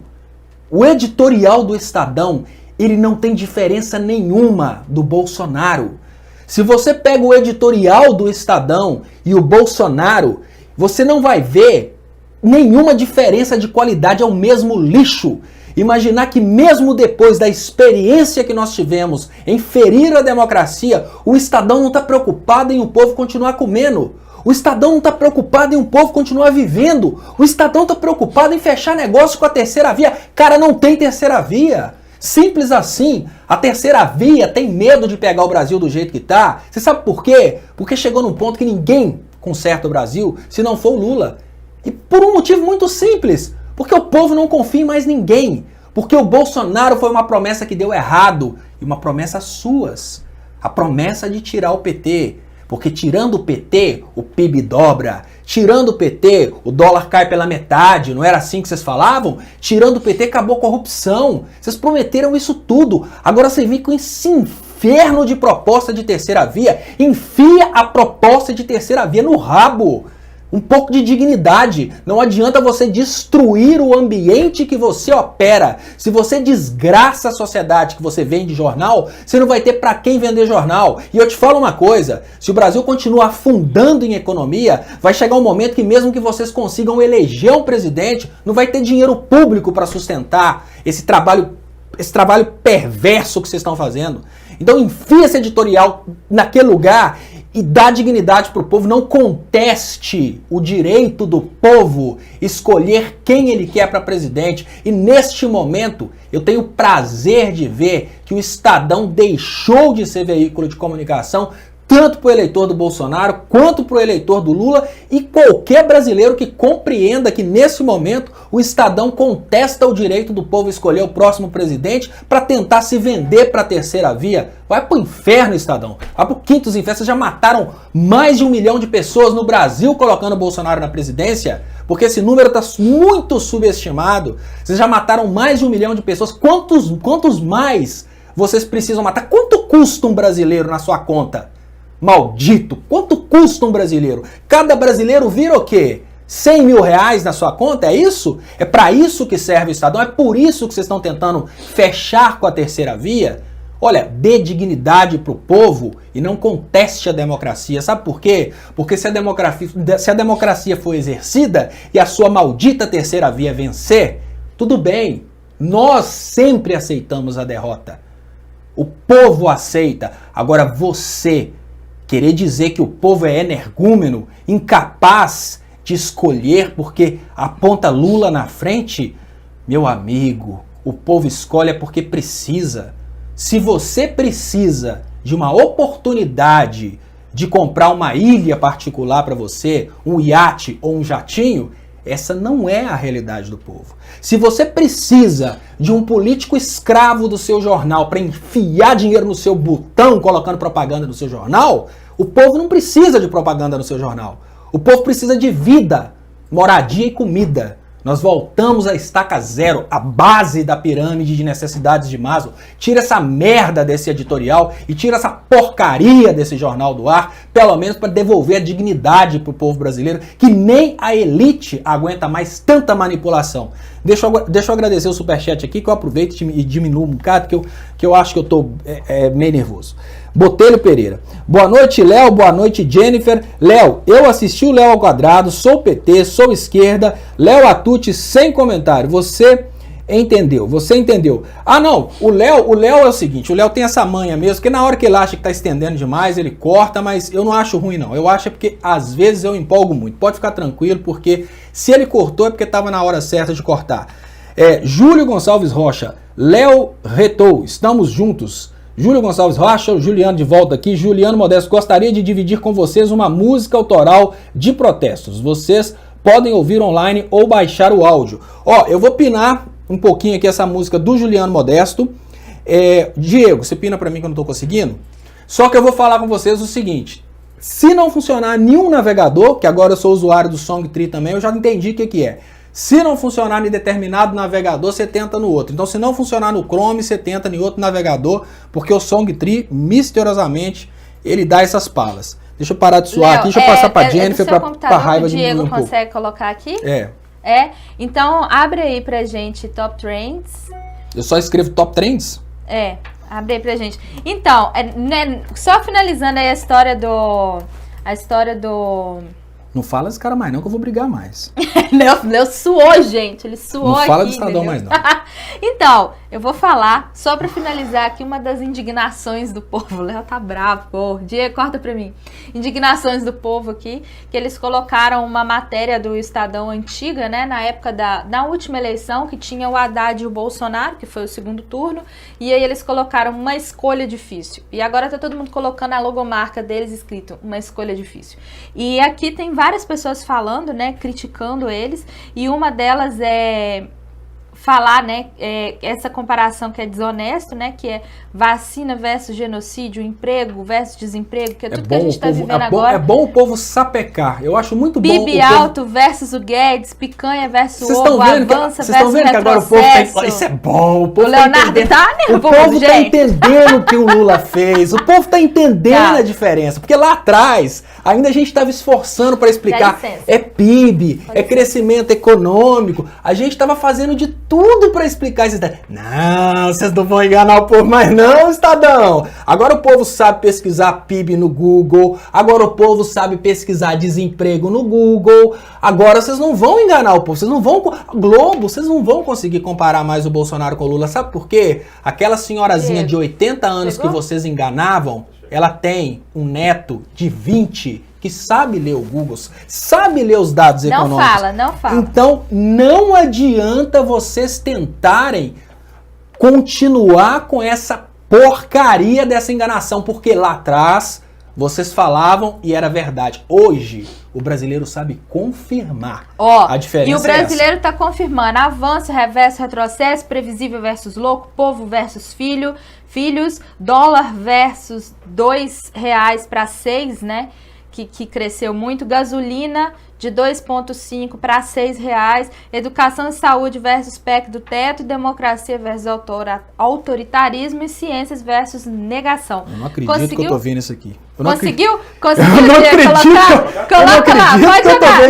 ele não tem diferença nenhuma do Bolsonaro. Se você pega o editorial do Estadão e o Bolsonaro, você não vai ver nenhuma diferença de qualidade, é o mesmo lixo. Imaginar que mesmo depois da experiência que nós tivemos em ferir a democracia, o Estadão não está preocupado em o povo continuar comendo. O Estadão não está preocupado em o povo continuar vivendo. O Estadão está preocupado em fechar negócio com a terceira via. Cara, não tem terceira via. Simples assim. A terceira via tem medo de pegar o Brasil do jeito que está. Você sabe por quê? Porque chegou num ponto que ninguém conserta o Brasil se não for o Lula. E por um motivo muito simples. Porque o povo não confia em mais ninguém. Porque o Bolsonaro foi uma promessa que deu errado. E uma promessa suas. A promessa de tirar o PT. Porque tirando o PT, o PIB dobra. Tirando o PT, o dólar cai pela metade. Não era assim que vocês falavam? Tirando o PT, acabou a corrupção. Vocês prometeram isso tudo. Agora você vem com esse inferno de proposta de terceira via. Enfia a proposta de terceira via no rabo. Um pouco de dignidade. Não adianta você destruir o ambiente que você opera. Se você desgraça a sociedade que você vende jornal, você não vai ter para quem vender jornal. E eu te falo uma coisa, se o Brasil continuar afundando em economia, vai chegar um momento que mesmo que vocês consigam eleger um presidente, não vai ter dinheiro público para sustentar esse trabalho esse trabalho perverso que vocês estão fazendo. Então enfia esse editorial naquele lugar e dá dignidade para o povo. Não conteste o direito do povo escolher quem ele quer para presidente. E neste momento eu tenho o prazer de ver que o Estadão deixou de ser veículo de comunicação tanto para o eleitor do Bolsonaro, quanto para o eleitor do Lula, e qualquer brasileiro que compreenda que nesse momento o Estadão contesta o direito do povo escolher o próximo presidente para tentar se vender para a terceira via. Vai pro inferno, Estadão. Vai pro quinto dos infernos. Vocês já mataram mais de 1 milhão de pessoas no Brasil colocando o Bolsonaro na presidência, porque esse número está muito subestimado. Vocês já mataram mais de 1 milhão de pessoas. Quantos mais vocês precisam matar? Quanto custa um brasileiro na sua conta? Maldito! Quanto custa um brasileiro? Cada brasileiro vira o quê? 100 mil reais na sua conta? É isso? É para isso que serve o Estadão? É por isso que vocês estão tentando fechar com a terceira via? Olha, dê dignidade pro povo e não conteste a democracia. Sabe por quê? Porque se a democracia for exercida e a sua maldita terceira via vencer, tudo bem. Nós sempre aceitamos a derrota. O povo aceita. Agora você querer dizer que o povo é energúmeno, incapaz de escolher porque aponta Lula na frente? Meu amigo, o povo escolhe porque precisa. Se você precisa de uma oportunidade de comprar uma ilha particular para você, um iate ou um jatinho, essa não é a realidade do povo. Se você precisa de um político escravo do seu jornal para enfiar dinheiro no seu botão colocando propaganda no seu jornal, o povo não precisa de propaganda no seu jornal. O povo precisa de vida, moradia e comida. Nós voltamos à estaca zero, a base da pirâmide de necessidades de Maslow. Tira essa merda desse editorial e tira essa porcaria desse jornal do ar, pelo menos para devolver a dignidade pro povo brasileiro, que nem a elite aguenta mais tanta manipulação. Deixa eu agradecer o superchat aqui, que eu aproveito e diminuo um bocado, que eu acho que eu tô meio nervoso. Botelho Pereira. Boa noite, Léo. Boa noite, Jennifer. Léo, eu assisti o Léo ao quadrado, sou PT, sou esquerda. Léo Atucci, sem comentário. Você entendeu, você entendeu. Ah, não, o Léo é o seguinte, o Léo tem essa manha mesmo, que na hora que ele acha que tá estendendo demais, ele corta, mas eu não acho ruim não. Eu acho porque às vezes eu empolgo muito. Pode ficar tranquilo, porque se ele cortou é porque tava na hora certa de cortar. Júlio Gonçalves Rocha. Léo retou, estamos juntos. Júlio Gonçalves Rocha, o Juliano de volta aqui. Juliano Modesto, gostaria de dividir com vocês uma música autoral de protestos. Vocês podem ouvir online ou baixar o áudio. Ó, eu vou pinar um pouquinho aqui essa música do Juliano Modesto. Diego, você pina pra mim que eu não tô conseguindo? Só que eu vou falar com vocês o seguinte. Se não funcionar nenhum navegador, que agora eu sou usuário do Songtree também, eu já entendi o que é. Se não funcionar em determinado navegador, você tenta no outro. Então, se não funcionar no Chrome, você tenta em outro navegador, porque o Songtree, misteriosamente, ele dá essas palas. Deixa eu parar de suar aqui, deixa eu passar para Jennifer para raiva de mim. O Diego consegue colocar aqui? Então, abre aí pra gente Top Trends. Eu só escrevo Top Trends? Abre aí pra gente. Então, só finalizando aí a história do... Não fala esse cara mais não, que eu vou brigar mais. Léo suou, gente. Ele suou aqui. Não fala do Estadão mais não. Então, eu vou falar, só pra finalizar aqui, uma das indignações do povo. O Léo tá bravo, pô. Diego, corta pra mim. Indignações do povo aqui, que eles colocaram uma matéria do Estadão antiga, né, na época na última eleição, que tinha o Haddad e o Bolsonaro, que foi o segundo turno, e aí eles colocaram uma escolha difícil. E agora tá todo mundo colocando a logomarca deles escrito, uma escolha difícil. E aqui tem várias pessoas falando, né, criticando eles, e uma delas é falar, né, essa comparação que é desonesto, né, que é vacina versus genocídio, emprego versus desemprego, que é tudo que a gente está vivendo agora. É bom o povo sapecar, eu acho muito bom. PIB alto versus o Guedes, picanha versus o ovo, avança versus o retrocesso. Vocês estão vendo que agora o povo isso é bom, o povo o Leonardo tá nervoso, o povo tá entendendo o que o Lula fez, o povo tá entendendo a diferença, porque lá atrás ainda a gente estava esforçando para explicar, é PIB, é crescimento econômico, a gente estava fazendo de tudo para explicar isso. Não, vocês não vão enganar o povo mais não, Estadão. Agora o povo sabe pesquisar PIB no Google, agora o povo sabe pesquisar desemprego no Google, agora vocês não vão enganar o povo, vocês não vão... Globo, vocês não vão conseguir comparar mais o Bolsonaro com o Lula, sabe por quê? Aquela senhorazinha de 80 anos que vocês enganavam, ela tem um neto de 20 que sabe ler o Google, sabe ler os dados econômicos. Não fala. Então, não adianta vocês tentarem continuar com essa porcaria dessa enganação, porque lá atrás vocês falavam e era verdade. Hoje, o brasileiro sabe confirmar a diferença. E o brasileiro está confirmando avanço, reverso, retrocesso, previsível versus louco, povo versus filhos, dólar versus R$2 para 6, né? Que cresceu muito, gasolina de 2,5 para R$6, educação e saúde versus PEC do teto, democracia versus autoritarismo e ciências versus negação. Eu não acredito que eu tô vendo isso aqui. Conseguiu? Eu não acredito. Coloca lá, pode jogar.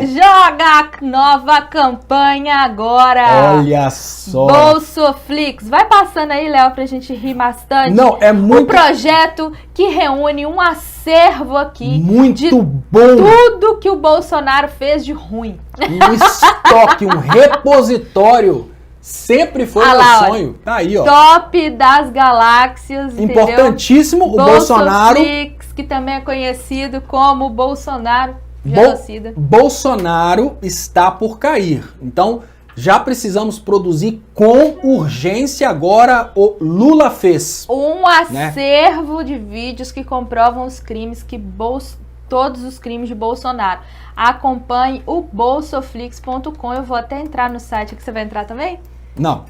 Joga a nova campanha agora. Olha só. Bolsoflix. Vai passando aí, Léo, pra gente rir bastante. Não, é muito... Um projeto que reúne um acervo aqui. Muito de bom. Tudo que o Bolsonaro fez de ruim. Um estoque, um repositório. Sempre foi meu sonho. Tá aí, ó. Top das galáxias, importantíssimo, entendeu? O Bolsonaro... Bolsoflix, que também é conhecido como Bolsonaro genocida. Bolsonaro está por cair. Então, já precisamos produzir com urgência agora o Lula fez. Um acervo de vídeos que comprovam os crimes todos os crimes de Bolsonaro. Acompanhe o bolsoflix.com. Eu vou até entrar no site aqui. Você vai entrar também? Não.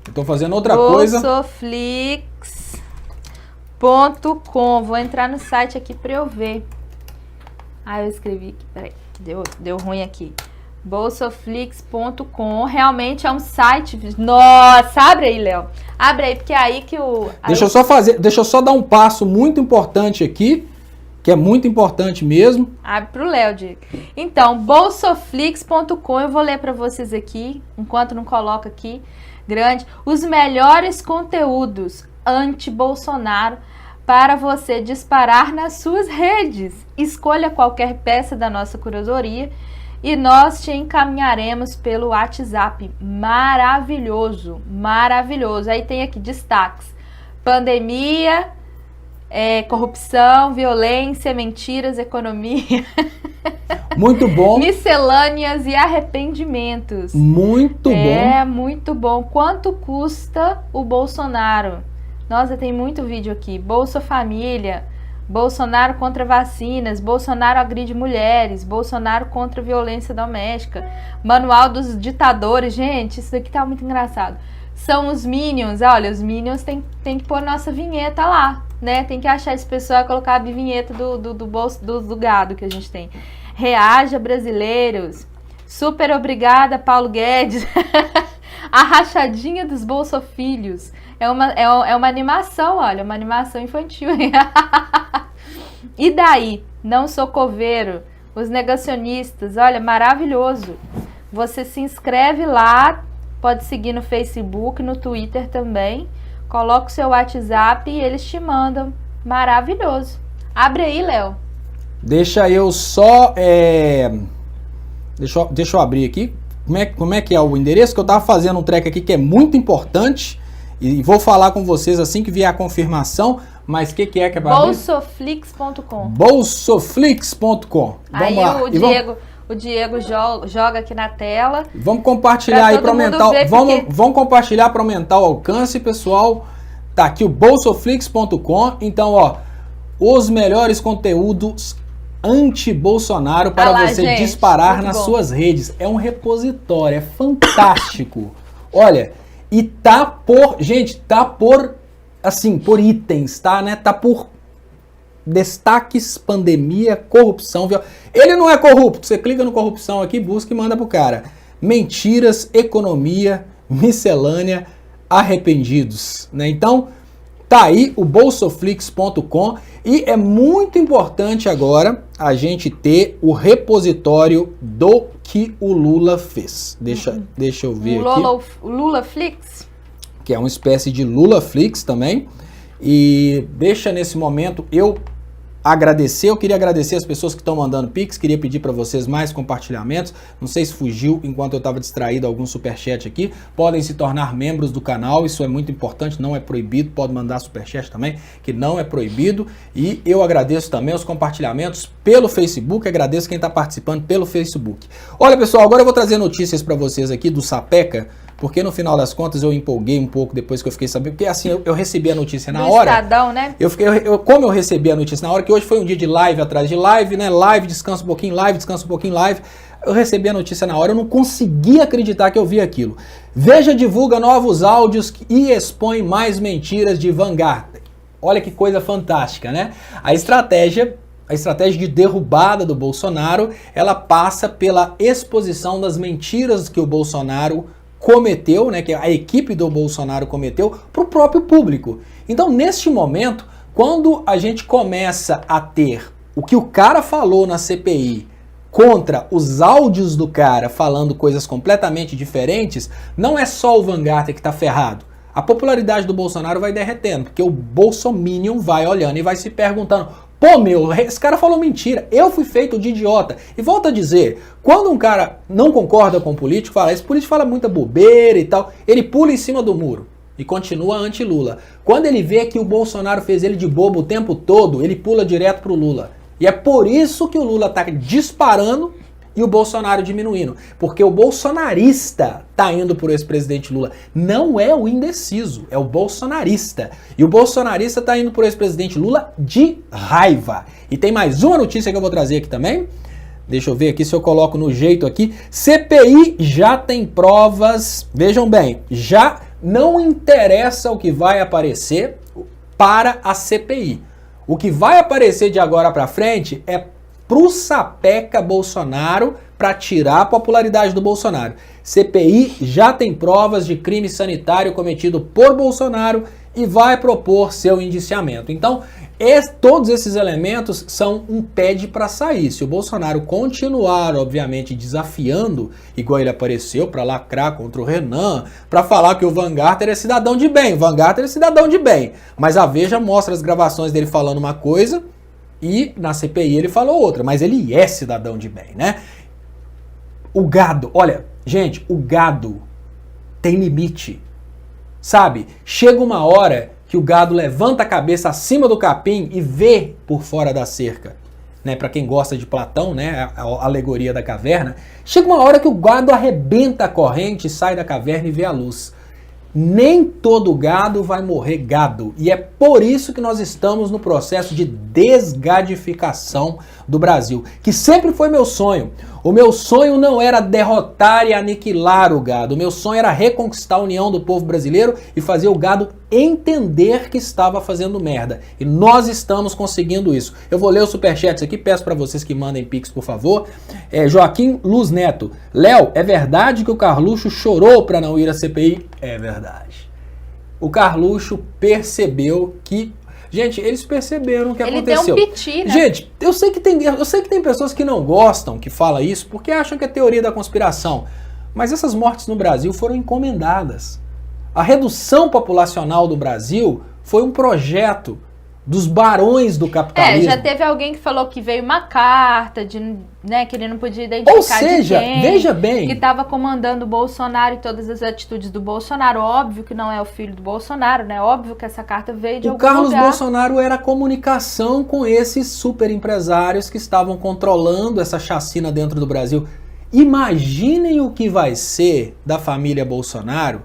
Eu tô fazendo outra coisa. Bolsoflix.com. Vou entrar no site aqui para eu ver. Eu escrevi aqui. Peraí. Deu ruim aqui. Bolsoflix.com. Realmente é um site. Nossa, abre aí, Léo. Abre aí, porque é aí que o... Deixa eu só dar um passo muito importante aqui, que é muito importante mesmo. Abre pro Léo, Diego. Então, bolsoflix.com, eu vou ler para vocês aqui, enquanto não coloca aqui, grande, os melhores conteúdos anti-Bolsonaro para você disparar nas suas redes. Escolha qualquer peça da nossa curadoria e nós te encaminharemos pelo WhatsApp. Maravilhoso, maravilhoso. Aí tem aqui destaques: pandemia, corrupção, violência, mentiras, economia. Muito bom. Miscelâneas e arrependimentos. Muito bom. É, muito bom. Quanto custa o Bolsonaro? Nossa, tem muito vídeo aqui. Bolsa Família, Bolsonaro contra vacinas, Bolsonaro agride mulheres, Bolsonaro contra violência doméstica, Manual dos ditadores. Gente, isso daqui tá muito engraçado. São os Minions. Olha, os Minions tem que pôr nossa vinheta lá, né? Tem que achar esse pessoal e colocar a vinheta do gado que a gente tem. Reaja, brasileiros. Super obrigada, Paulo Guedes. A rachadinha dos bolsofilhos. É uma animação, olha, uma animação infantil. E daí? Não sou coveiro. Os negacionistas, olha, maravilhoso. Você se inscreve lá, pode seguir no Facebook, no Twitter também. Coloca o seu WhatsApp e eles te mandam. Maravilhoso. Abre aí, Léo. Deixa eu só... Deixa eu abrir aqui. Como é que é o endereço? Que eu tava fazendo um treco aqui que é muito importante. E vou falar com vocês assim que vier a confirmação. Mas o que é para abrir? Bolsoflix.com. Bolsoflix.com. Aí o Diego joga aqui na tela. Vamos compartilhar aí para aumentar. Vamos compartilhar para aumentar o alcance, pessoal. Tá aqui o bolsoflix.com. Então, ó, os melhores conteúdos anti-Bolsonaro para você disparar nas suas redes. É um repositório, é fantástico. Olha, e tá por por itens, tá, né? Tá por destaques, pandemia, corrupção. Ele não é corrupto. Você clica no corrupção aqui, busca e manda pro cara. Mentiras, economia, miscelânea, arrependidos, né? Então, Tá aí o bolsoflix.com e é muito importante agora a gente ter o repositório do que o Lula fez. Deixa eu ver aqui. O LulaFlix? Que é uma espécie de LulaFlix também. E deixa nesse momento eu queria agradecer as pessoas que estão mandando Pix, queria pedir para vocês mais compartilhamentos, não sei se fugiu enquanto eu estava distraído algum superchat aqui, podem se tornar membros do canal, isso é muito importante, não é proibido, pode mandar superchat também, que não é proibido, e eu agradeço também os compartilhamentos pelo Facebook, agradeço quem está participando pelo Facebook. Olha pessoal, agora eu vou trazer notícias para vocês aqui do Sapeca, porque no final das contas eu empolguei um pouco depois que eu fiquei sabendo, porque assim, eu recebi a notícia na hora. Estadão, né? Como eu recebi a notícia na hora, que hoje foi um dia de live atrás de live, né? Live, descansa um pouquinho, live, descansa um pouquinho, live. Eu recebi a notícia na hora, eu não consegui acreditar que eu vi aquilo. Veja, divulga novos áudios e expõe mais mentiras de Van Garten. Olha que coisa fantástica, né? A estratégia de derrubada do Bolsonaro, ela passa pela exposição das mentiras que o Bolsonaro cometeu, né, que a equipe do Bolsonaro cometeu, para o próprio público. Então, neste momento, quando a gente começa a ter o que o cara falou na CPI contra os áudios do cara falando coisas completamente diferentes, não é só o Van Garten que está ferrado. A popularidade do Bolsonaro vai derretendo, porque o bolsominion vai olhando e vai se perguntando: pô, meu, esse cara falou mentira, eu fui feito de idiota. E volto a dizer, quando um cara não concorda com o político, fala, esse político fala muita bobeira e tal, ele pula em cima do muro e continua anti-Lula. Quando ele vê que o Bolsonaro fez ele de bobo o tempo todo, ele pula direto pro Lula. E é por isso que o Lula tá disparando e o Bolsonaro diminuindo. Porque o bolsonarista tá indo por esse presidente Lula. Não é o indeciso, é o bolsonarista. E o bolsonarista tá indo por esse presidente Lula de raiva. E tem mais uma notícia que eu vou trazer aqui também. Deixa eu ver aqui se eu coloco no jeito aqui. CPI já tem provas. Vejam bem, já não interessa o que vai aparecer para a CPI. O que vai aparecer de agora para frente é pro Sapeca Bolsonaro para tirar a popularidade do Bolsonaro. CPI já tem provas de crime sanitário cometido por Bolsonaro e vai propor seu indiciamento. Então, todos esses elementos são um pede para sair. Se o Bolsonaro continuar, obviamente, desafiando, igual ele apareceu para lacrar contra o Renan, para falar que o Van Garten é cidadão de bem. Van Garten é cidadão de bem. Mas a Veja mostra as gravações dele falando uma coisa e na CPI ele falou outra, mas ele é cidadão de bem, né? O gado, olha, gente, o gado tem limite, sabe? Chega uma hora que o gado levanta a cabeça acima do capim e vê por fora da cerca, né? Para quem gosta de Platão, né? A alegoria da caverna. Chega uma hora que o gado arrebenta a corrente, sai da caverna e vê a luz. Nem todo gado vai morrer gado. E é por isso que nós estamos no processo de desgadificação do Brasil, que sempre foi meu sonho. O meu sonho não era derrotar e aniquilar o gado. O meu sonho era reconquistar a união do povo brasileiro e fazer o gado entender que estava fazendo merda. E nós estamos conseguindo isso. Eu vou ler os superchats aqui, peço para vocês que mandem pix, por favor. Joaquim Luz Neto. Léo, é verdade que o Carluxo chorou para não ir à CPI? É verdade. O Carluxo percebeu que... Gente, eles perceberam o que aconteceu. Ele deu um piti, né? Gente, eu sei que tem pessoas que não gostam que falam isso porque acham que é teoria da conspiração. Mas essas mortes no Brasil foram encomendadas. A redução populacional do Brasil foi um projeto dos barões do capitalismo. Já teve alguém que falou que veio uma carta de, né, que ele não podia identificar. Ou seja, de quem, veja bem, que estava comandando o Bolsonaro e todas as atitudes do Bolsonaro. Óbvio que não é o filho do Bolsonaro, né? Óbvio que essa carta veio de algum lugar. O Carlos Bolsonaro era a comunicação com esses super empresários que estavam controlando essa chacina dentro do Brasil. Imaginem o que vai ser da família Bolsonaro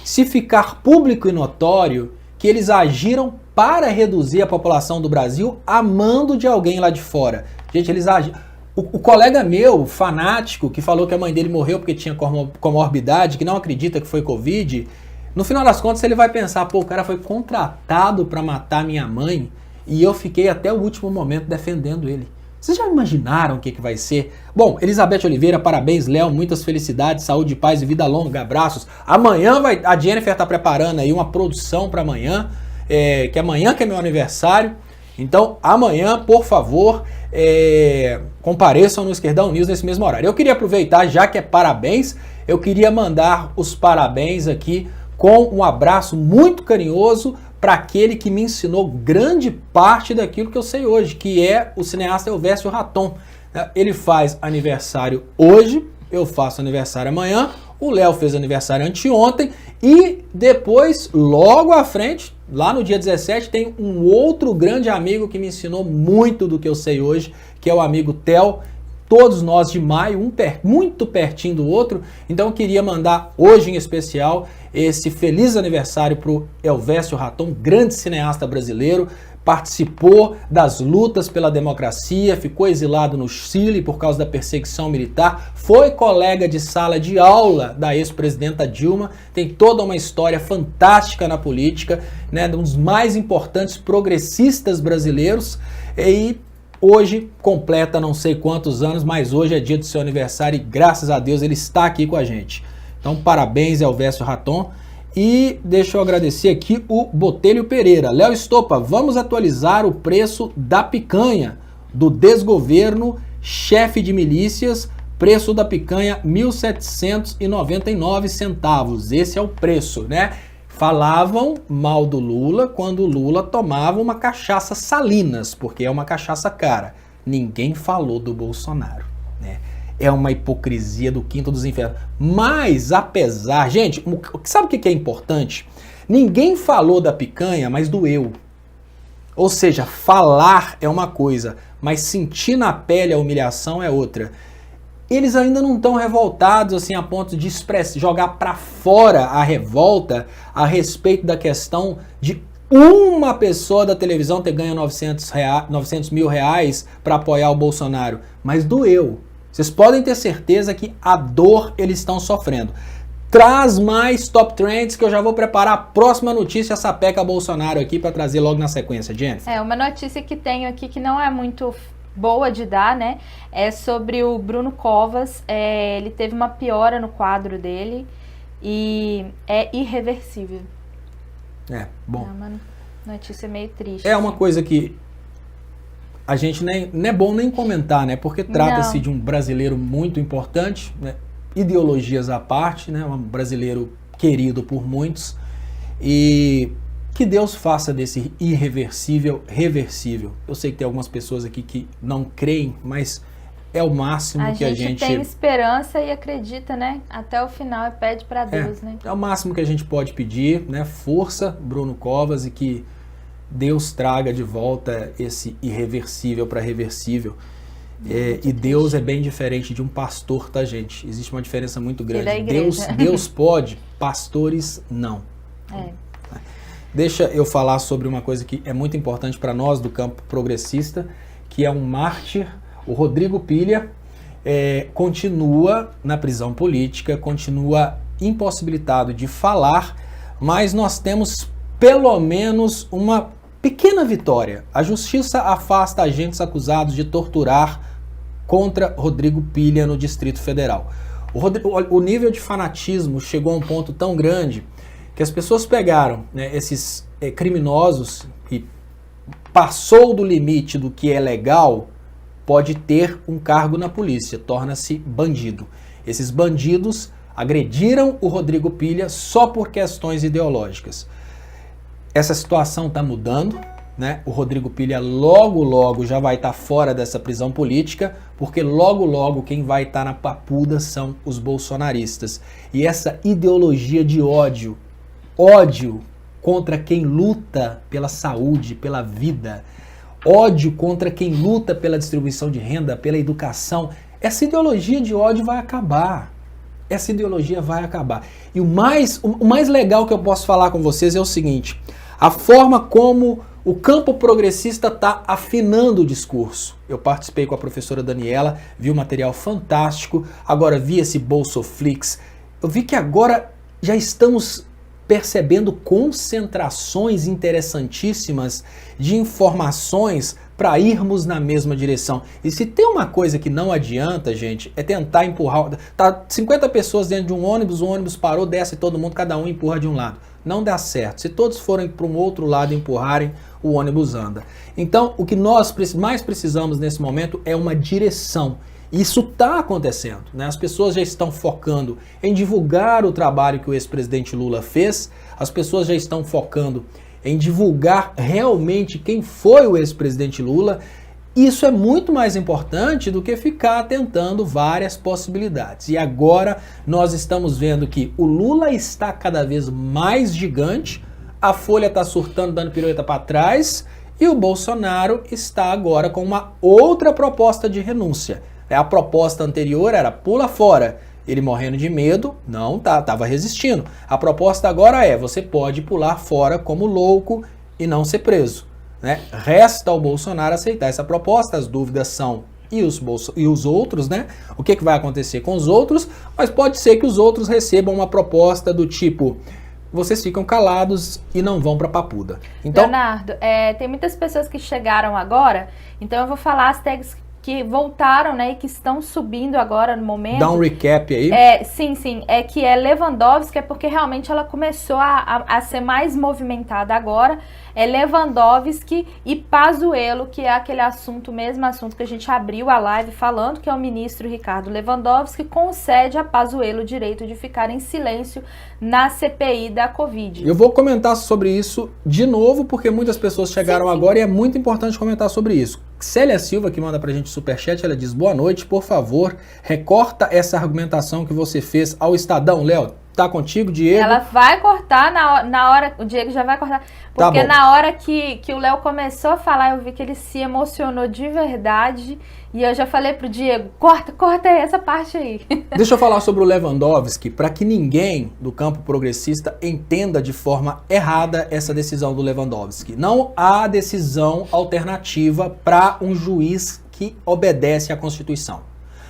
se ficar público e notório que eles agiram para reduzir a população do Brasil a mando de alguém lá de fora. Gente, eles agiram... O colega meu, fanático, que falou que a mãe dele morreu porque tinha comorbidade, que não acredita que foi Covid, no final das contas ele vai pensar, pô, o cara foi contratado para matar minha mãe e eu fiquei até o último momento defendendo ele. Vocês já imaginaram o que vai ser? Bom, Elizabeth Oliveira, parabéns, Léo, muitas felicidades, saúde, paz e vida longa, abraços. Amanhã a Jennifer tá preparando aí uma produção para amanhã. que amanhã que é meu aniversário. Então, amanhã, por favor, compareçam no Esquerdão News nesse mesmo horário. Eu queria aproveitar, já que é parabéns, eu queria mandar os parabéns aqui com um abraço muito carinhoso para aquele que me ensinou grande parte daquilo que eu sei hoje, que é o cineasta Elvésio Raton. Ele faz aniversário hoje, eu faço aniversário amanhã, o Léo fez aniversário anteontem e depois, logo à frente, lá no dia 17, tem um outro grande amigo que me ensinou muito do que eu sei hoje, que é o amigo Theo. Todos nós de maio, muito pertinho do outro. Então eu queria mandar hoje em especial esse feliz aniversário para o Elvésio Raton, grande cineasta brasileiro. Participou das lutas pela democracia, ficou exilado no Chile por causa da perseguição militar, foi colega de sala de aula da ex-presidenta Dilma, tem toda uma história fantástica na política, né, um dos mais importantes progressistas brasileiros, e hoje completa não sei quantos anos, mas hoje é dia do seu aniversário e graças a Deus ele está aqui com a gente. Então parabéns, Elvésio Raton. E deixa eu agradecer aqui o Botelho Pereira. Léo Estopa, vamos atualizar o preço da picanha do desgoverno, chefe de milícias, preço da picanha R$ 1.799. Esse é o preço, né? Falavam mal do Lula quando o Lula tomava uma cachaça Salinas, porque é uma cachaça cara. Ninguém falou do Bolsonaro, né? É uma hipocrisia do quinto dos infernos. Mas, apesar... Gente, sabe o que é importante? Ninguém falou da picanha, mas doeu. Ou seja, falar é uma coisa, mas sentir na pele a humilhação é outra. Eles ainda não estão revoltados assim a ponto de jogar para fora a revolta a respeito da questão de uma pessoa da televisão ter ganho 900 mil reais para apoiar o Bolsonaro. Mas doeu. Vocês podem ter certeza que a dor eles estão sofrendo. Traz mais Top Trends que eu já vou preparar a próxima notícia Sapeca Bolsonaro aqui para trazer logo na sequência, Jennifer. Uma notícia que tenho aqui que não é muito boa de dar, né? É sobre o Bruno Covas. Ele teve uma piora no quadro dele e é irreversível. Bom. É uma notícia meio triste. É uma coisa que a gente não é bom nem comentar, né? Porque trata-se de um brasileiro muito importante, né? Ideologias à parte, né? Um brasileiro querido por muitos. E que Deus faça desse irreversível reversível. Eu sei que tem algumas pessoas aqui que não creem, mas é o máximo que a gente... tem esperança e acredita, né? Até o final e pede para Deus, né? É o máximo que a gente pode pedir, né? Força, Bruno Covas, e que Deus traga de volta esse irreversível para reversível. E Deus é bem diferente de um pastor, tá, gente? Existe uma diferença muito grande. Deus pode, pastores não. Deixa eu falar sobre uma coisa que é muito importante para nós do campo progressista, que é um mártir. O Rodrigo Pilha continua na prisão política, continua impossibilitado de falar, mas nós temos pelo menos uma pequena vitória. A justiça afasta agentes acusados de torturar contra Rodrigo Pilha no Distrito Federal. O nível de fanatismo chegou a um ponto tão grande que as pessoas pegaram, né, esses criminosos e passou do limite do que é legal, pode ter um cargo na polícia, torna-se bandido. Esses bandidos agrediram o Rodrigo Pilha só por questões ideológicas. Essa situação está mudando, né? O Rodrigo Pilha logo já vai estar fora dessa prisão política, porque logo quem vai estar na papuda são os bolsonaristas. E essa ideologia de ódio contra quem luta pela saúde, pela vida, ódio contra quem luta pela distribuição de renda, pela educação, essa ideologia de ódio vai acabar. Essa ideologia vai acabar. E o mais legal que eu posso falar com vocês é o seguinte: a forma como o campo progressista está afinando o discurso. Eu participei com a professora Daniela, vi um material fantástico, agora vi esse Bolsoflix. Eu vi que agora já estamos percebendo concentrações interessantíssimas de informações para irmos na mesma direção. E se tem uma coisa que não adianta, gente, é tentar empurrar. Tá 50 pessoas dentro de um ônibus, o ônibus parou, desce todo mundo, cada um empurra de um lado. não dá certo. Se todos forem para um outro lado e empurrarem, o ônibus anda. Então, o que nós mais precisamos nesse momento é uma direção. Isso está acontecendo, né? As pessoas já estão focando em divulgar o trabalho que o ex-presidente Lula fez, as pessoas já estão focando em divulgar realmente quem foi o ex-presidente Lula. Isso é muito mais importante do que ficar tentando várias possibilidades. E agora nós estamos vendo que o Lula está cada vez mais gigante, a Folha está surtando, dando pirueta para trás, e o Bolsonaro está agora com uma outra proposta de renúncia. A proposta anterior era pula fora. Ele morrendo de medo, não estava resistindo. A proposta agora é, você pode pular fora como louco e não ser preso, né? Resta ao Bolsonaro aceitar essa proposta, as dúvidas são e os outros, né? O que vai acontecer com os outros, mas pode ser que os outros recebam uma proposta do tipo, vocês ficam calados e não vão para Papuda. Então, Leonardo, tem muitas pessoas que chegaram agora, então eu vou falar as tags que voltaram, né, e que estão subindo agora no momento. Dá um recap aí. Sim, que é Lewandowski, é porque realmente ela começou a ser mais movimentada agora. É Lewandowski e Pazuello, que é aquele mesmo assunto que a gente abriu a live falando, que é o ministro Ricardo Lewandowski, concede a Pazuello o direito de ficar em silêncio na CPI da Covid. Eu vou comentar sobre isso de novo, porque muitas pessoas chegaram agora e é muito importante comentar sobre isso. Célia Silva, que manda pra gente superchat, ela diz, boa noite, por favor, recorta essa argumentação que você fez ao Estadão. Léo, tá contigo, Diego? Ela vai cortar na hora, o Diego já vai cortar, porque na hora que o Léo começou a falar, eu vi que ele se emocionou de verdade, e eu já falei pro Diego, corta essa parte aí. Deixa eu falar sobre o Lewandowski, para que ninguém do campo progressista entenda de forma errada essa decisão do Lewandowski. Não há decisão alternativa para um juiz que obedece à Constituição.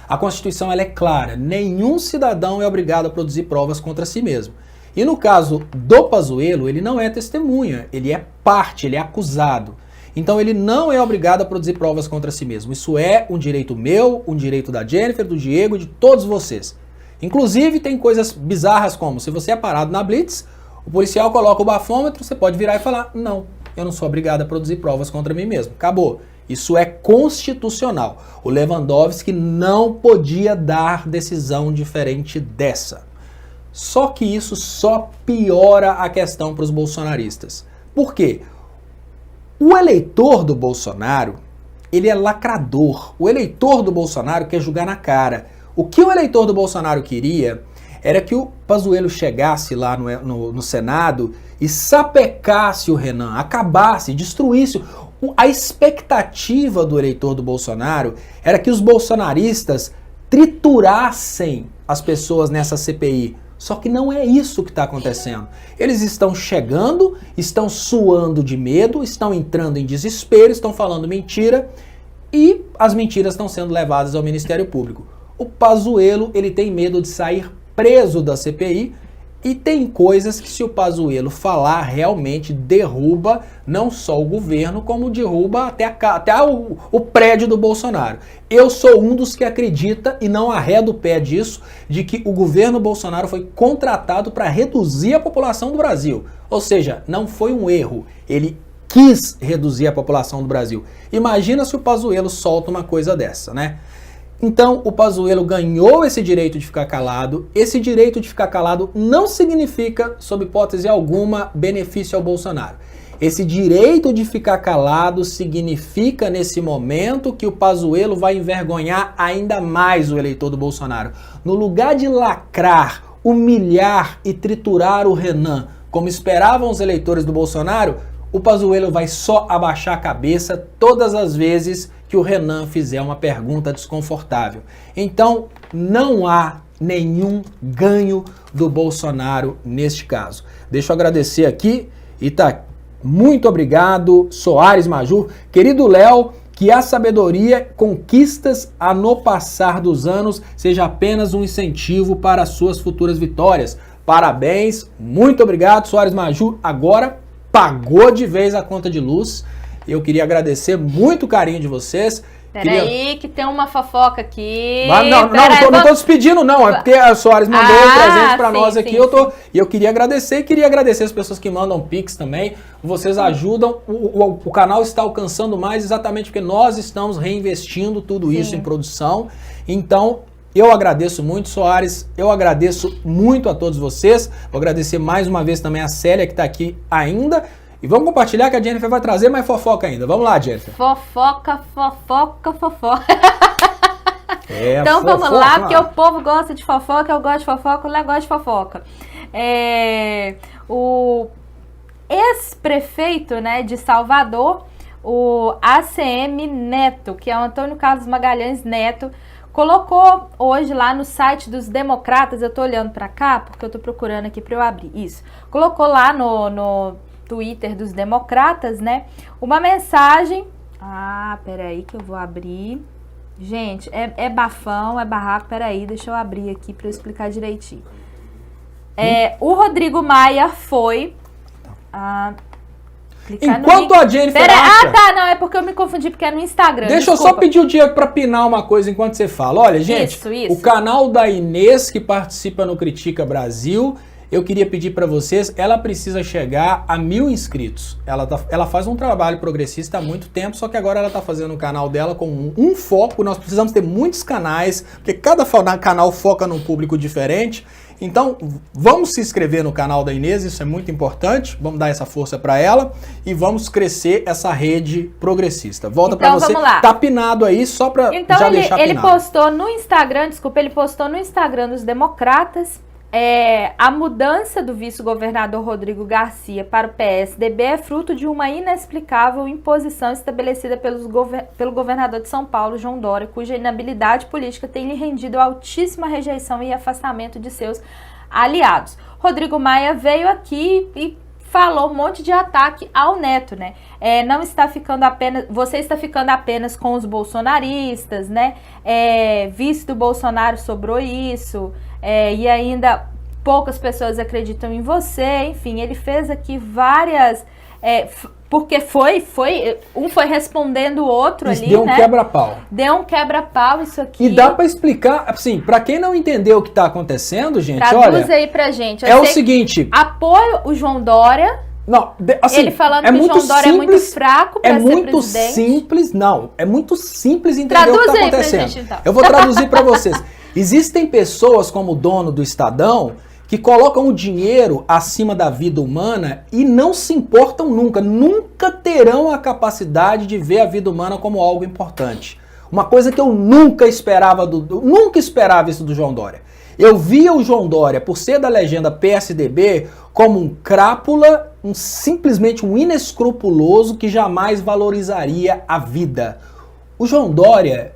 A Constituição ela é clara, nenhum cidadão é obrigado a produzir provas contra si mesmo. E no caso do Pazuello, ele não é testemunha, ele é parte, ele é acusado. Então ele não é obrigado a produzir provas contra si mesmo. Isso é um direito meu, um direito da Jennifer, do Diego e de todos vocês. Inclusive tem coisas bizarras como, se você é parado na blitz, o policial coloca o bafômetro, você pode virar e falar, não, eu não sou obrigado a produzir provas contra mim mesmo. Acabou. Isso é constitucional. O Lewandowski não podia dar decisão diferente dessa. Só que isso só piora a questão para os bolsonaristas. Por quê? O eleitor do Bolsonaro, ele é lacrador. O eleitor do Bolsonaro quer jogar na cara. O que o eleitor do Bolsonaro queria era que o Pazuello chegasse lá no Senado e sapecasse o Renan, acabasse, destruísse. A expectativa do eleitor do Bolsonaro era que os bolsonaristas triturassem as pessoas nessa CPI. Só que não é isso que está acontecendo. Eles estão chegando, estão suando de medo, estão entrando em desespero, estão falando mentira e as mentiras estão sendo levadas ao Ministério Público. O Pazuello, ele tem medo de sair preso da CPI e tem coisas que, se o Pazuello falar, realmente derruba não só o governo, como derruba até o prédio do Bolsonaro. Eu sou um dos que acredita, e não arredo o pé disso, de que o governo Bolsonaro foi contratado para reduzir a população do Brasil. Ou seja, não foi um erro, ele quis reduzir a população do Brasil. Imagina se o Pazuello solta uma coisa dessa, né? Então, o Pazuello ganhou esse direito de ficar calado. Esse direito de ficar calado não significa, sob hipótese alguma, benefício ao Bolsonaro. Esse direito de ficar calado significa, nesse momento, que o Pazuello vai envergonhar ainda mais o eleitor do Bolsonaro. No lugar de lacrar, humilhar e triturar o Renan, como esperavam os eleitores do Bolsonaro, o Pazuello vai só abaixar a cabeça todas as vezes que o Renan fizer uma pergunta desconfortável. Então, não há nenhum ganho do Bolsonaro neste caso. Deixa eu agradecer aqui, muito obrigado, Soares Majur. Querido Léo, que a sabedoria, conquistas no passar dos anos, seja apenas um incentivo para as suas futuras vitórias. Parabéns, muito obrigado, Soares Majur. Agora pagou de vez a conta de luz. Eu queria agradecer muito o carinho de vocês Peraí, que tem uma fofoca aqui. Não tô despedindo, não. É porque a Soares mandou um presente pra nós aqui. E eu queria agradecer as pessoas que mandam Pix também. Vocês ajudam. O canal está alcançando mais exatamente porque nós estamos reinvestindo tudo isso em produção. Então, eu agradeço muito, Soares. Eu agradeço muito a todos vocês. Vou agradecer mais uma vez também a Célia, que está aqui ainda. E vamos compartilhar que a Jennifer vai trazer mais fofoca ainda. Vamos lá, Jennifer. Fofoca. Então fofoca. Vamos lá, porque o povo gosta de fofoca, eu gosto de fofoca, o Léo gosta de fofoca. O ex-prefeito, né, de Salvador, o ACM Neto, que é o Antônio Carlos Magalhães Neto, colocou hoje lá no site dos Democratas, eu tô olhando pra cá, porque eu tô procurando aqui pra eu abrir, isso. Colocou lá no Twitter dos Democratas, né, uma mensagem, peraí que eu vou abrir, gente, é bafão, é barraco, peraí, deixa eu abrir aqui pra eu explicar direitinho. O Rodrigo Maia foi... Enquanto a Jennifer acha... não, é porque eu me confundi, porque é no Instagram. Deixa eu só pedir o Diego para pinar uma coisa enquanto você fala. Olha, gente, isso. O canal da Inês, que participa no Critica Brasil, eu queria pedir para vocês, ela precisa chegar a 1000 inscritos. Ela faz um trabalho progressista há muito tempo, só que agora ela está fazendo o canal dela com um foco. Nós precisamos ter muitos canais, porque cada canal foca num público diferente. Então, vamos se inscrever no canal da Inês, isso é muito importante, vamos dar essa força para ela e vamos crescer essa rede progressista. Volta para você, tá pinado aí, só para já deixar pinado. Ele postou no Instagram, dos Democratas, a mudança do vice-governador Rodrigo Garcia para o PSDB é fruto de uma inexplicável imposição estabelecida pelo governador de São Paulo, João Dória, cuja inabilidade política tem lhe rendido altíssima rejeição e afastamento de seus aliados. Rodrigo Maia veio aqui e falou um monte de ataque ao Neto, né? Você está ficando apenas com os bolsonaristas, né? Vice do Bolsonaro sobrou isso, e ainda poucas pessoas acreditam em você, enfim, ele fez aqui várias... porque um foi respondendo o outro ali, deu um quebra-pau. Deu um quebra-pau isso aqui. E dá pra explicar, assim, pra quem não entendeu o que tá acontecendo, gente, Traduz aí pra gente. É o seguinte... Apoio o João Dória. Não, assim, ele falando que o João Dória é muito fraco pra ser presidente. É muito simples entender o que tá acontecendo. Pra gente, então. Eu vou traduzir pra vocês. Existem pessoas como o dono do Estadão que colocam o dinheiro acima da vida humana e não se importam nunca terão a capacidade de ver a vida humana como algo importante. Uma coisa que eu nunca esperava isso do João Dória. Eu via o João Dória, por ser da legenda PSDB, como um crápula, simplesmente um inescrupuloso que jamais valorizaria a vida. O João Dória,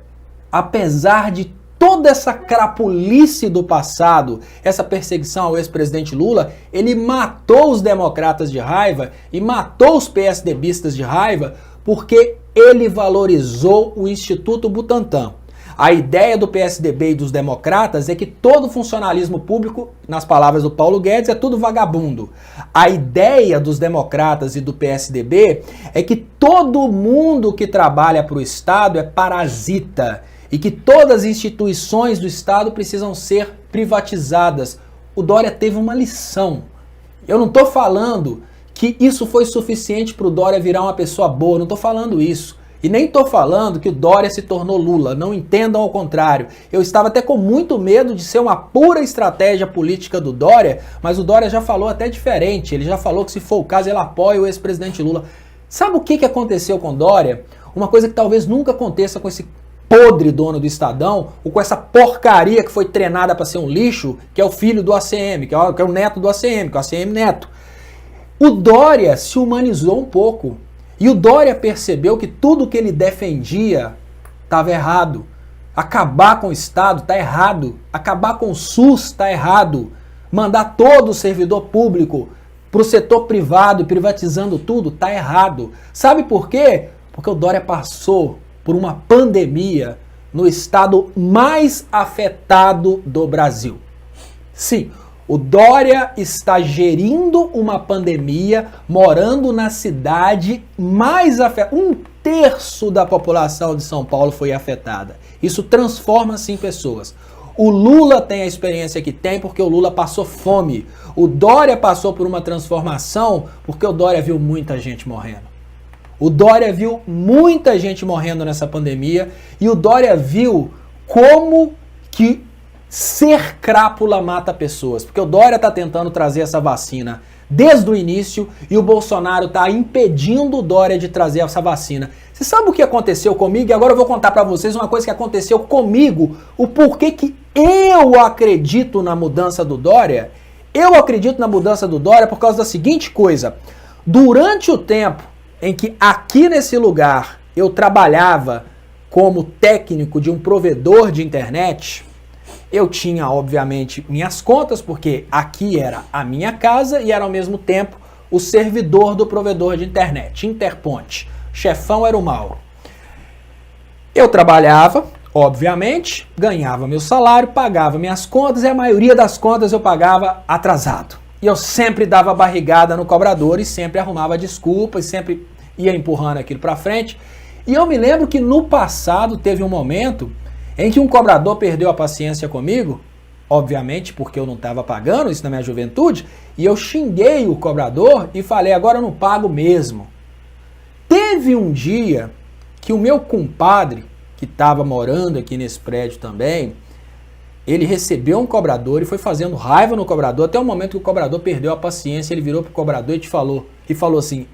apesar de toda essa crapulice do passado, essa perseguição ao ex-presidente Lula, ele matou os democratas de raiva e matou os PSDBistas de raiva porque ele valorizou o Instituto Butantan. A ideia do PSDB e dos democratas é que todo funcionalismo público, nas palavras do Paulo Guedes, é tudo vagabundo. A ideia dos democratas e do PSDB é que todo mundo que trabalha para o Estado é parasita e que todas as instituições do Estado precisam ser privatizadas. O Dória teve uma lição. Eu não estou falando que isso foi suficiente para o Dória virar uma pessoa boa, não estou falando isso. E nem estou falando que o Dória se tornou Lula, não entendam ao contrário. Eu estava até com muito medo de ser uma pura estratégia política do Dória, mas o Dória já falou até diferente. Ele já falou que se for o caso ele apoia o ex-presidente Lula. Sabe o que aconteceu com o Dória? Uma coisa que talvez nunca aconteça com esse podre dono do Estadão, ou com essa porcaria que foi treinada para ser um lixo, que é o filho do ACM, que é o neto do ACM, que é o ACM Neto. O Dória se humanizou um pouco. E o Dória percebeu que tudo que ele defendia estava errado. Acabar com o Estado está errado. Acabar com o SUS está errado. Mandar todo o servidor público para o setor privado e privatizando tudo está errado. Sabe por quê? Porque o Dória passou por uma pandemia no estado mais afetado do Brasil. Sim, o Dória está gerindo uma pandemia, morando na cidade mais afetada, 1/3 1/3 da população de São Paulo foi afetada. Isso transforma, sim, pessoas. O Lula tem a experiência que tem porque o Lula passou fome. O Dória passou por uma transformação porque o Dória viu muita gente morrendo. O Dória viu muita gente morrendo nessa pandemia e o Dória viu como que ser crápula mata pessoas. Porque o Dória está tentando trazer essa vacina desde o início e o Bolsonaro está impedindo o Dória de trazer essa vacina. Você sabe o que aconteceu comigo? E agora eu vou contar para vocês uma coisa que aconteceu comigo, o porquê que eu acredito na mudança do Dória. Eu acredito na mudança do Dória por causa da seguinte coisa. Durante o tempo em que aqui nesse lugar eu trabalhava como técnico de um provedor de internet, eu tinha, obviamente, minhas contas, porque aqui era a minha casa e era ao mesmo tempo o servidor do provedor de internet, Interponte. Chefão era o Mauro. Eu trabalhava, obviamente, ganhava meu salário, pagava minhas contas e a maioria das contas eu pagava atrasado. E eu sempre dava barrigada no cobrador e sempre arrumava desculpas, sempre ia empurrando aquilo para frente. E eu me lembro que no passado teve um momento em que um cobrador perdeu a paciência comigo, obviamente porque eu não estava pagando isso na minha juventude, e eu xinguei o cobrador e falei, agora eu não pago mesmo. Teve um dia que o meu compadre, que estava morando aqui nesse prédio também, ele recebeu um cobrador e foi fazendo raiva no cobrador, até o momento que o cobrador perdeu a paciência, ele virou pro cobrador e falou assim,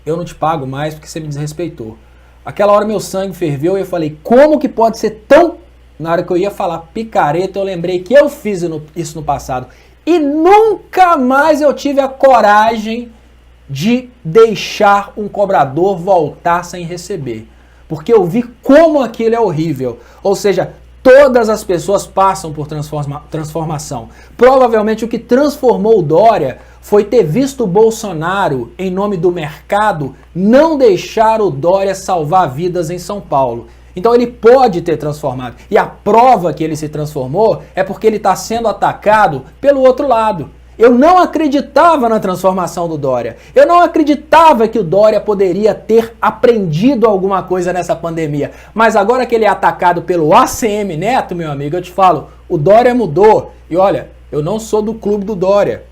eu não te pago mais porque você me desrespeitou. Aquela hora meu sangue ferveu e eu falei, como que pode ser tão... Na hora que eu ia falar picareta, eu lembrei que eu fiz isso no passado. E nunca mais eu tive a coragem de deixar um cobrador voltar sem receber. Porque eu vi como aquilo é horrível. Ou seja, todas as pessoas passam por transformação. Provavelmente o que transformou o Dória foi ter visto o Bolsonaro, em nome do mercado, não deixar o Dória salvar vidas em São Paulo. Então ele pode ter transformado. E a prova que ele se transformou é porque ele está sendo atacado pelo outro lado. Eu não acreditava na transformação do Dória. Eu não acreditava que o Dória poderia ter aprendido alguma coisa nessa pandemia. Mas agora que ele é atacado pelo ACM Neto, meu amigo, eu te falo, o Dória mudou. E olha, eu não sou do clube do Dória.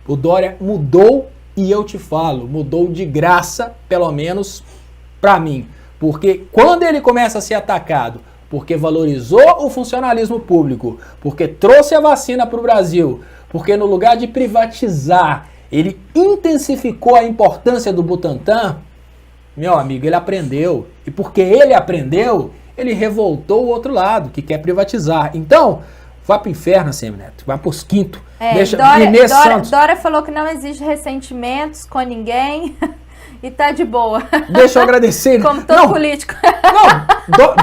O Dória mudou e eu te falo, mudou de graça, pelo menos para mim. Porque quando ele começa a ser atacado, porque valorizou o funcionalismo público, porque trouxe a vacina para o Brasil, porque no lugar de privatizar, ele intensificou a importância do Butantan, meu amigo, ele aprendeu. E porque ele aprendeu, ele revoltou o outro lado, que quer privatizar. Então, vá para o inferno, Semineto, vá para os quintos. Dória falou que não existe ressentimentos com ninguém. E tá de boa. Deixa eu agradecer. Como todo político.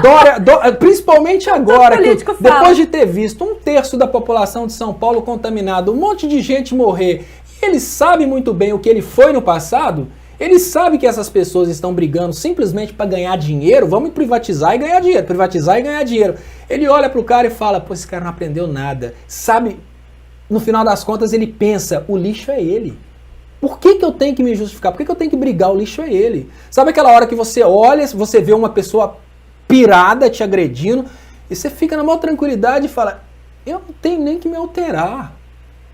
Dória, principalmente agora, que depois de ter visto 1/3 da população de São Paulo contaminada, um monte de gente morrer, e ele sabe muito bem o que ele foi no passado, ele sabe que essas pessoas estão brigando simplesmente para ganhar dinheiro, vamos privatizar e ganhar dinheiro, privatizar e ganhar dinheiro. Ele olha pro cara e fala, pô, esse cara não aprendeu nada. Sabe, no final das contas ele pensa, o lixo é ele. Por que eu tenho que me justificar? Por que eu tenho que brigar? O lixo é ele. Sabe aquela hora que você olha, você vê uma pessoa pirada te agredindo, e você fica na maior tranquilidade e fala, eu não tenho nem que me alterar.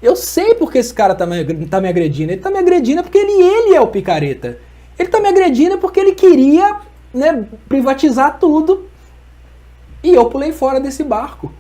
Eu sei porque esse cara tá me agredindo. Ele tá me agredindo porque ele é o picareta. Ele tá me agredindo porque ele queria, né, privatizar tudo. E eu pulei fora desse barco.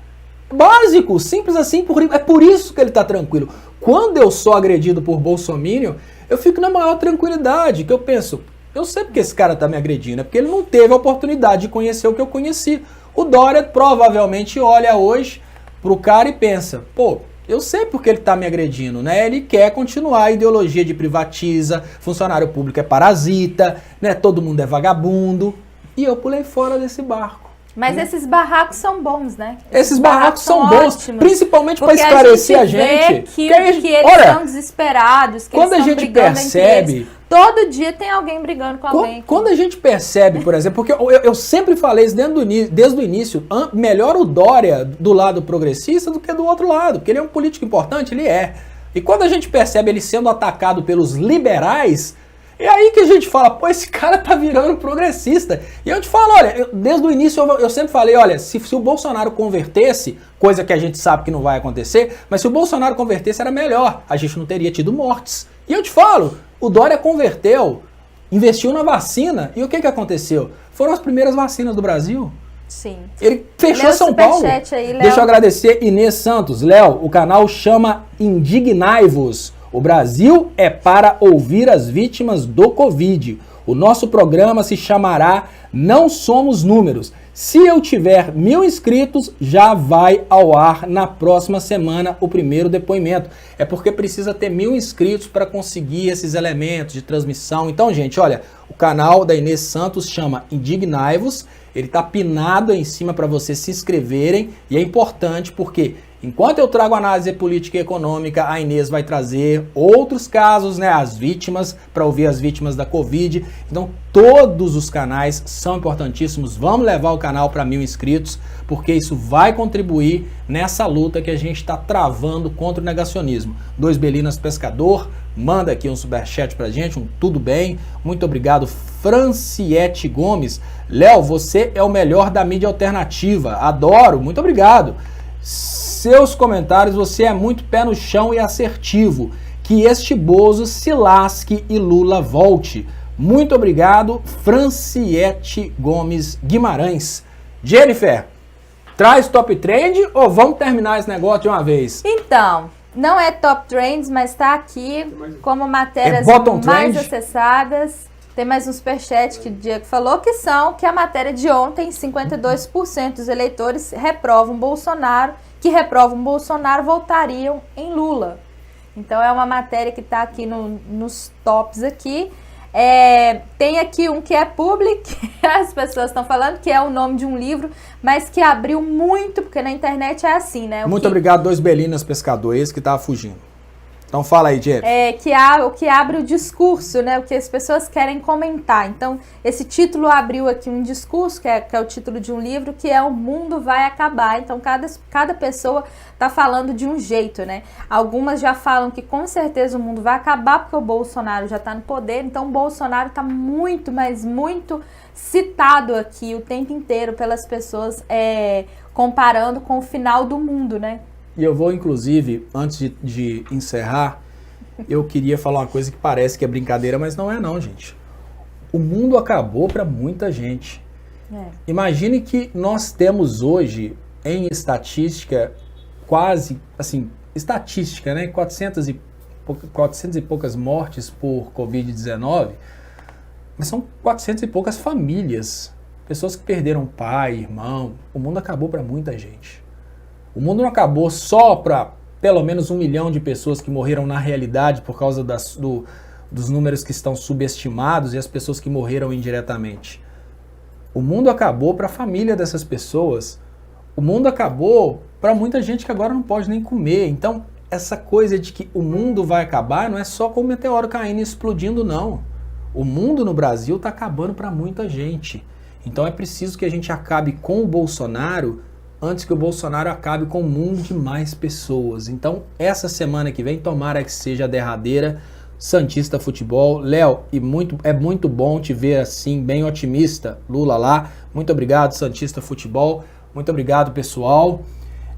Básico, simples assim, é por isso que ele tá tranquilo. Quando eu sou agredido por bolsominion, eu fico na maior tranquilidade, que eu penso, eu sei porque esse cara tá me agredindo, é porque ele não teve a oportunidade de conhecer o que eu conheci. O Dória provavelmente olha hoje pro cara e pensa, pô, eu sei porque ele tá me agredindo, né? Ele quer continuar a ideologia de privatiza, funcionário público é parasita, né? Todo mundo é vagabundo. E eu pulei fora desse barco. Mas esses barracos são bons, né? Esses barracos são bons, ótimos, principalmente para esclarecer a gente. Que eles são desesperados, que quando a gente percebe, todo dia tem alguém brigando com alguém. Quando a gente percebe, por exemplo, porque eu sempre falei isso desde o início, melhor o Dória do lado progressista do que do outro lado, porque ele é um político importante, ele é. E quando a gente percebe ele sendo atacado pelos liberais, É aí que a gente fala, pô, esse cara tá virando progressista. E eu te falo, olha, desde o início eu sempre falei, olha, se o Bolsonaro convertesse, coisa que a gente sabe que não vai acontecer, mas se o Bolsonaro convertesse era melhor, a gente não teria tido mortes. E eu te falo, o Dória converteu, investiu na vacina, e o que aconteceu? Foram as primeiras vacinas do Brasil. Sim. Ele fechou São Paulo. Aí, deixa eu agradecer Inês Santos. Léo, o canal chama Indignai-vos. O Brasil é para ouvir as vítimas do Covid. O nosso programa se chamará Não Somos Números. Se eu tiver 1000 inscritos, já vai ao ar na próxima semana o primeiro depoimento. É porque precisa ter 1000 inscritos para conseguir esses elementos de transmissão. Então, gente, olha, o canal da Inês Santos chama Indignai-vos. Ele está pinado em cima para vocês se inscreverem. E é importante porque enquanto eu trago análise política e econômica, a Inês vai trazer outros casos, né, as vítimas, para ouvir as vítimas da Covid. Então, todos os canais são importantíssimos. Vamos levar o canal para 1000 inscritos, porque isso vai contribuir nessa luta que a gente está travando contra o negacionismo. 2 Belinas Pescador, manda aqui um superchat pra gente, um tudo bem. Muito obrigado, Franciete Gomes. Léo, você é o melhor da mídia alternativa. Adoro, muito obrigado. Seus comentários, você é muito pé no chão e assertivo. Que este Bozo se lasque e Lula volte. Muito obrigado, Franciete Gomes Guimarães. Jennifer, traz top trend ou vamos terminar esse negócio de uma vez? Então, não é top trends, mas está aqui como matérias mais acessadas. Tem mais um superchat que o Diego falou, que a matéria de ontem, 52% dos eleitores reprovam Bolsonaro, que reprovam Bolsonaro voltariam em Lula. Então é uma matéria que está aqui nos tops aqui. Tem aqui um que é public, as pessoas estão falando, que é o nome de um livro, mas que abriu muito, porque na internet é assim, né? Muito obrigado, 2 Belinas Pescador, esse que estava fugindo. Então fala aí, Jeff. O que abre o discurso, né? O que as pessoas querem comentar. Então, esse título abriu aqui um discurso, que é o título de um livro, que é O Mundo Vai Acabar. Então, cada pessoa está falando de um jeito, né? Algumas já falam que com certeza o mundo vai acabar porque o Bolsonaro já está no poder. Então, o Bolsonaro está muito, mas muito citado aqui o tempo inteiro pelas pessoas, comparando com o final do mundo, né? E eu vou, inclusive, antes de encerrar, eu queria falar uma coisa que parece que é brincadeira, mas não é não, gente. O mundo acabou para muita gente. Imagine que nós temos hoje, em estatística, quase, assim, estatística, né? 400 e poucas mortes por Covid-19, mas são 400 e poucas famílias. Pessoas que perderam pai, irmão. O mundo acabou para muita gente. O mundo não acabou só para pelo menos 1 milhão de pessoas que morreram na realidade por causa dos números que estão subestimados e as pessoas que morreram indiretamente. O mundo acabou para a família dessas pessoas. O mundo acabou para muita gente que agora não pode nem comer. Então, essa coisa de que o mundo vai acabar não é só com o meteoro caindo e explodindo, não. O mundo no Brasil está acabando para muita gente. Então, é preciso que a gente acabe com o Bolsonaro antes que o Bolsonaro acabe com o mundo de mais pessoas. Então, essa semana que vem, tomara que seja a derradeira. Santista Futebol. Léo, é muito bom te ver assim, bem otimista. Lula lá. Muito obrigado, Santista Futebol. Muito obrigado, pessoal.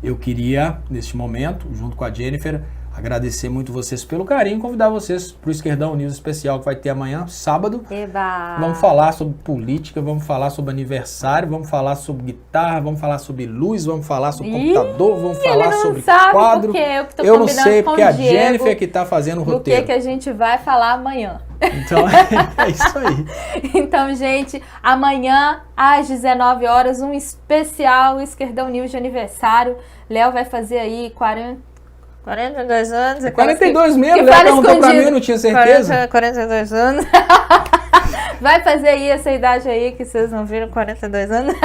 Eu queria, neste momento, junto com a Jennifer, agradecer muito vocês pelo carinho, convidar vocês para o Esquerdão News especial que vai ter amanhã, sábado. Eba. Vamos falar sobre política, vamos falar sobre aniversário, vamos falar sobre guitarra, vamos falar sobre luz, vamos falar sobre computador, vamos falar sobre quadro. Eu não sei, porque a Jennifer que está fazendo o roteiro. O que a gente vai falar amanhã. Então, é isso aí. Então, gente, amanhã, às 19 horas, um especial Esquerdão News de aniversário. Léo vai fazer aí 42 anos. 42 mesmo, Léo perguntou pra mim, eu não tinha certeza. 42 anos. Vai fazer aí essa idade aí que vocês não viram, 42 anos.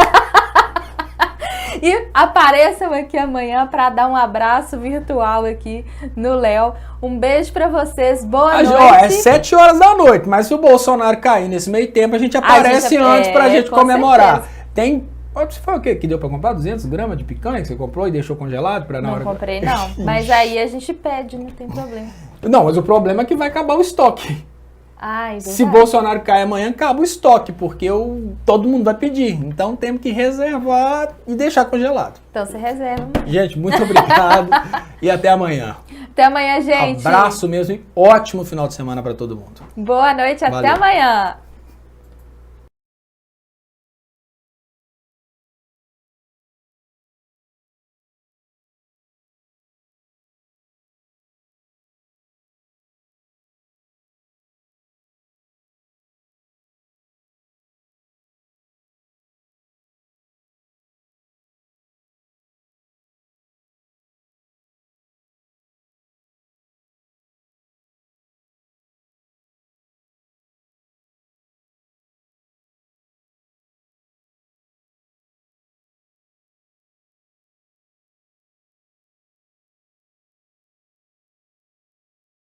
E apareçam aqui amanhã para dar um abraço virtual aqui no Léo. Um beijo para vocês, boa noite. Ó, é 7 horas da noite, mas se o Bolsonaro cair nesse meio tempo, a gente aparece antes pra gente comemorar. Certeza. Tem... Você foi o quê? Que deu pra comprar 200 gramas de picanha que você comprou e deixou congelado pra na hora... Não comprei, não. Mas aí a gente pede, não tem problema. Não, mas o problema é que vai acabar o estoque. Ai, Se Bolsonaro cair amanhã, acaba o estoque, porque todo mundo vai pedir. Então temos que reservar e deixar congelado. Então você reserva. Gente, muito obrigado e até amanhã. Até amanhã, gente. Abraço mesmo e ótimo final de semana para todo mundo. Boa noite, Valeu. até amanhã.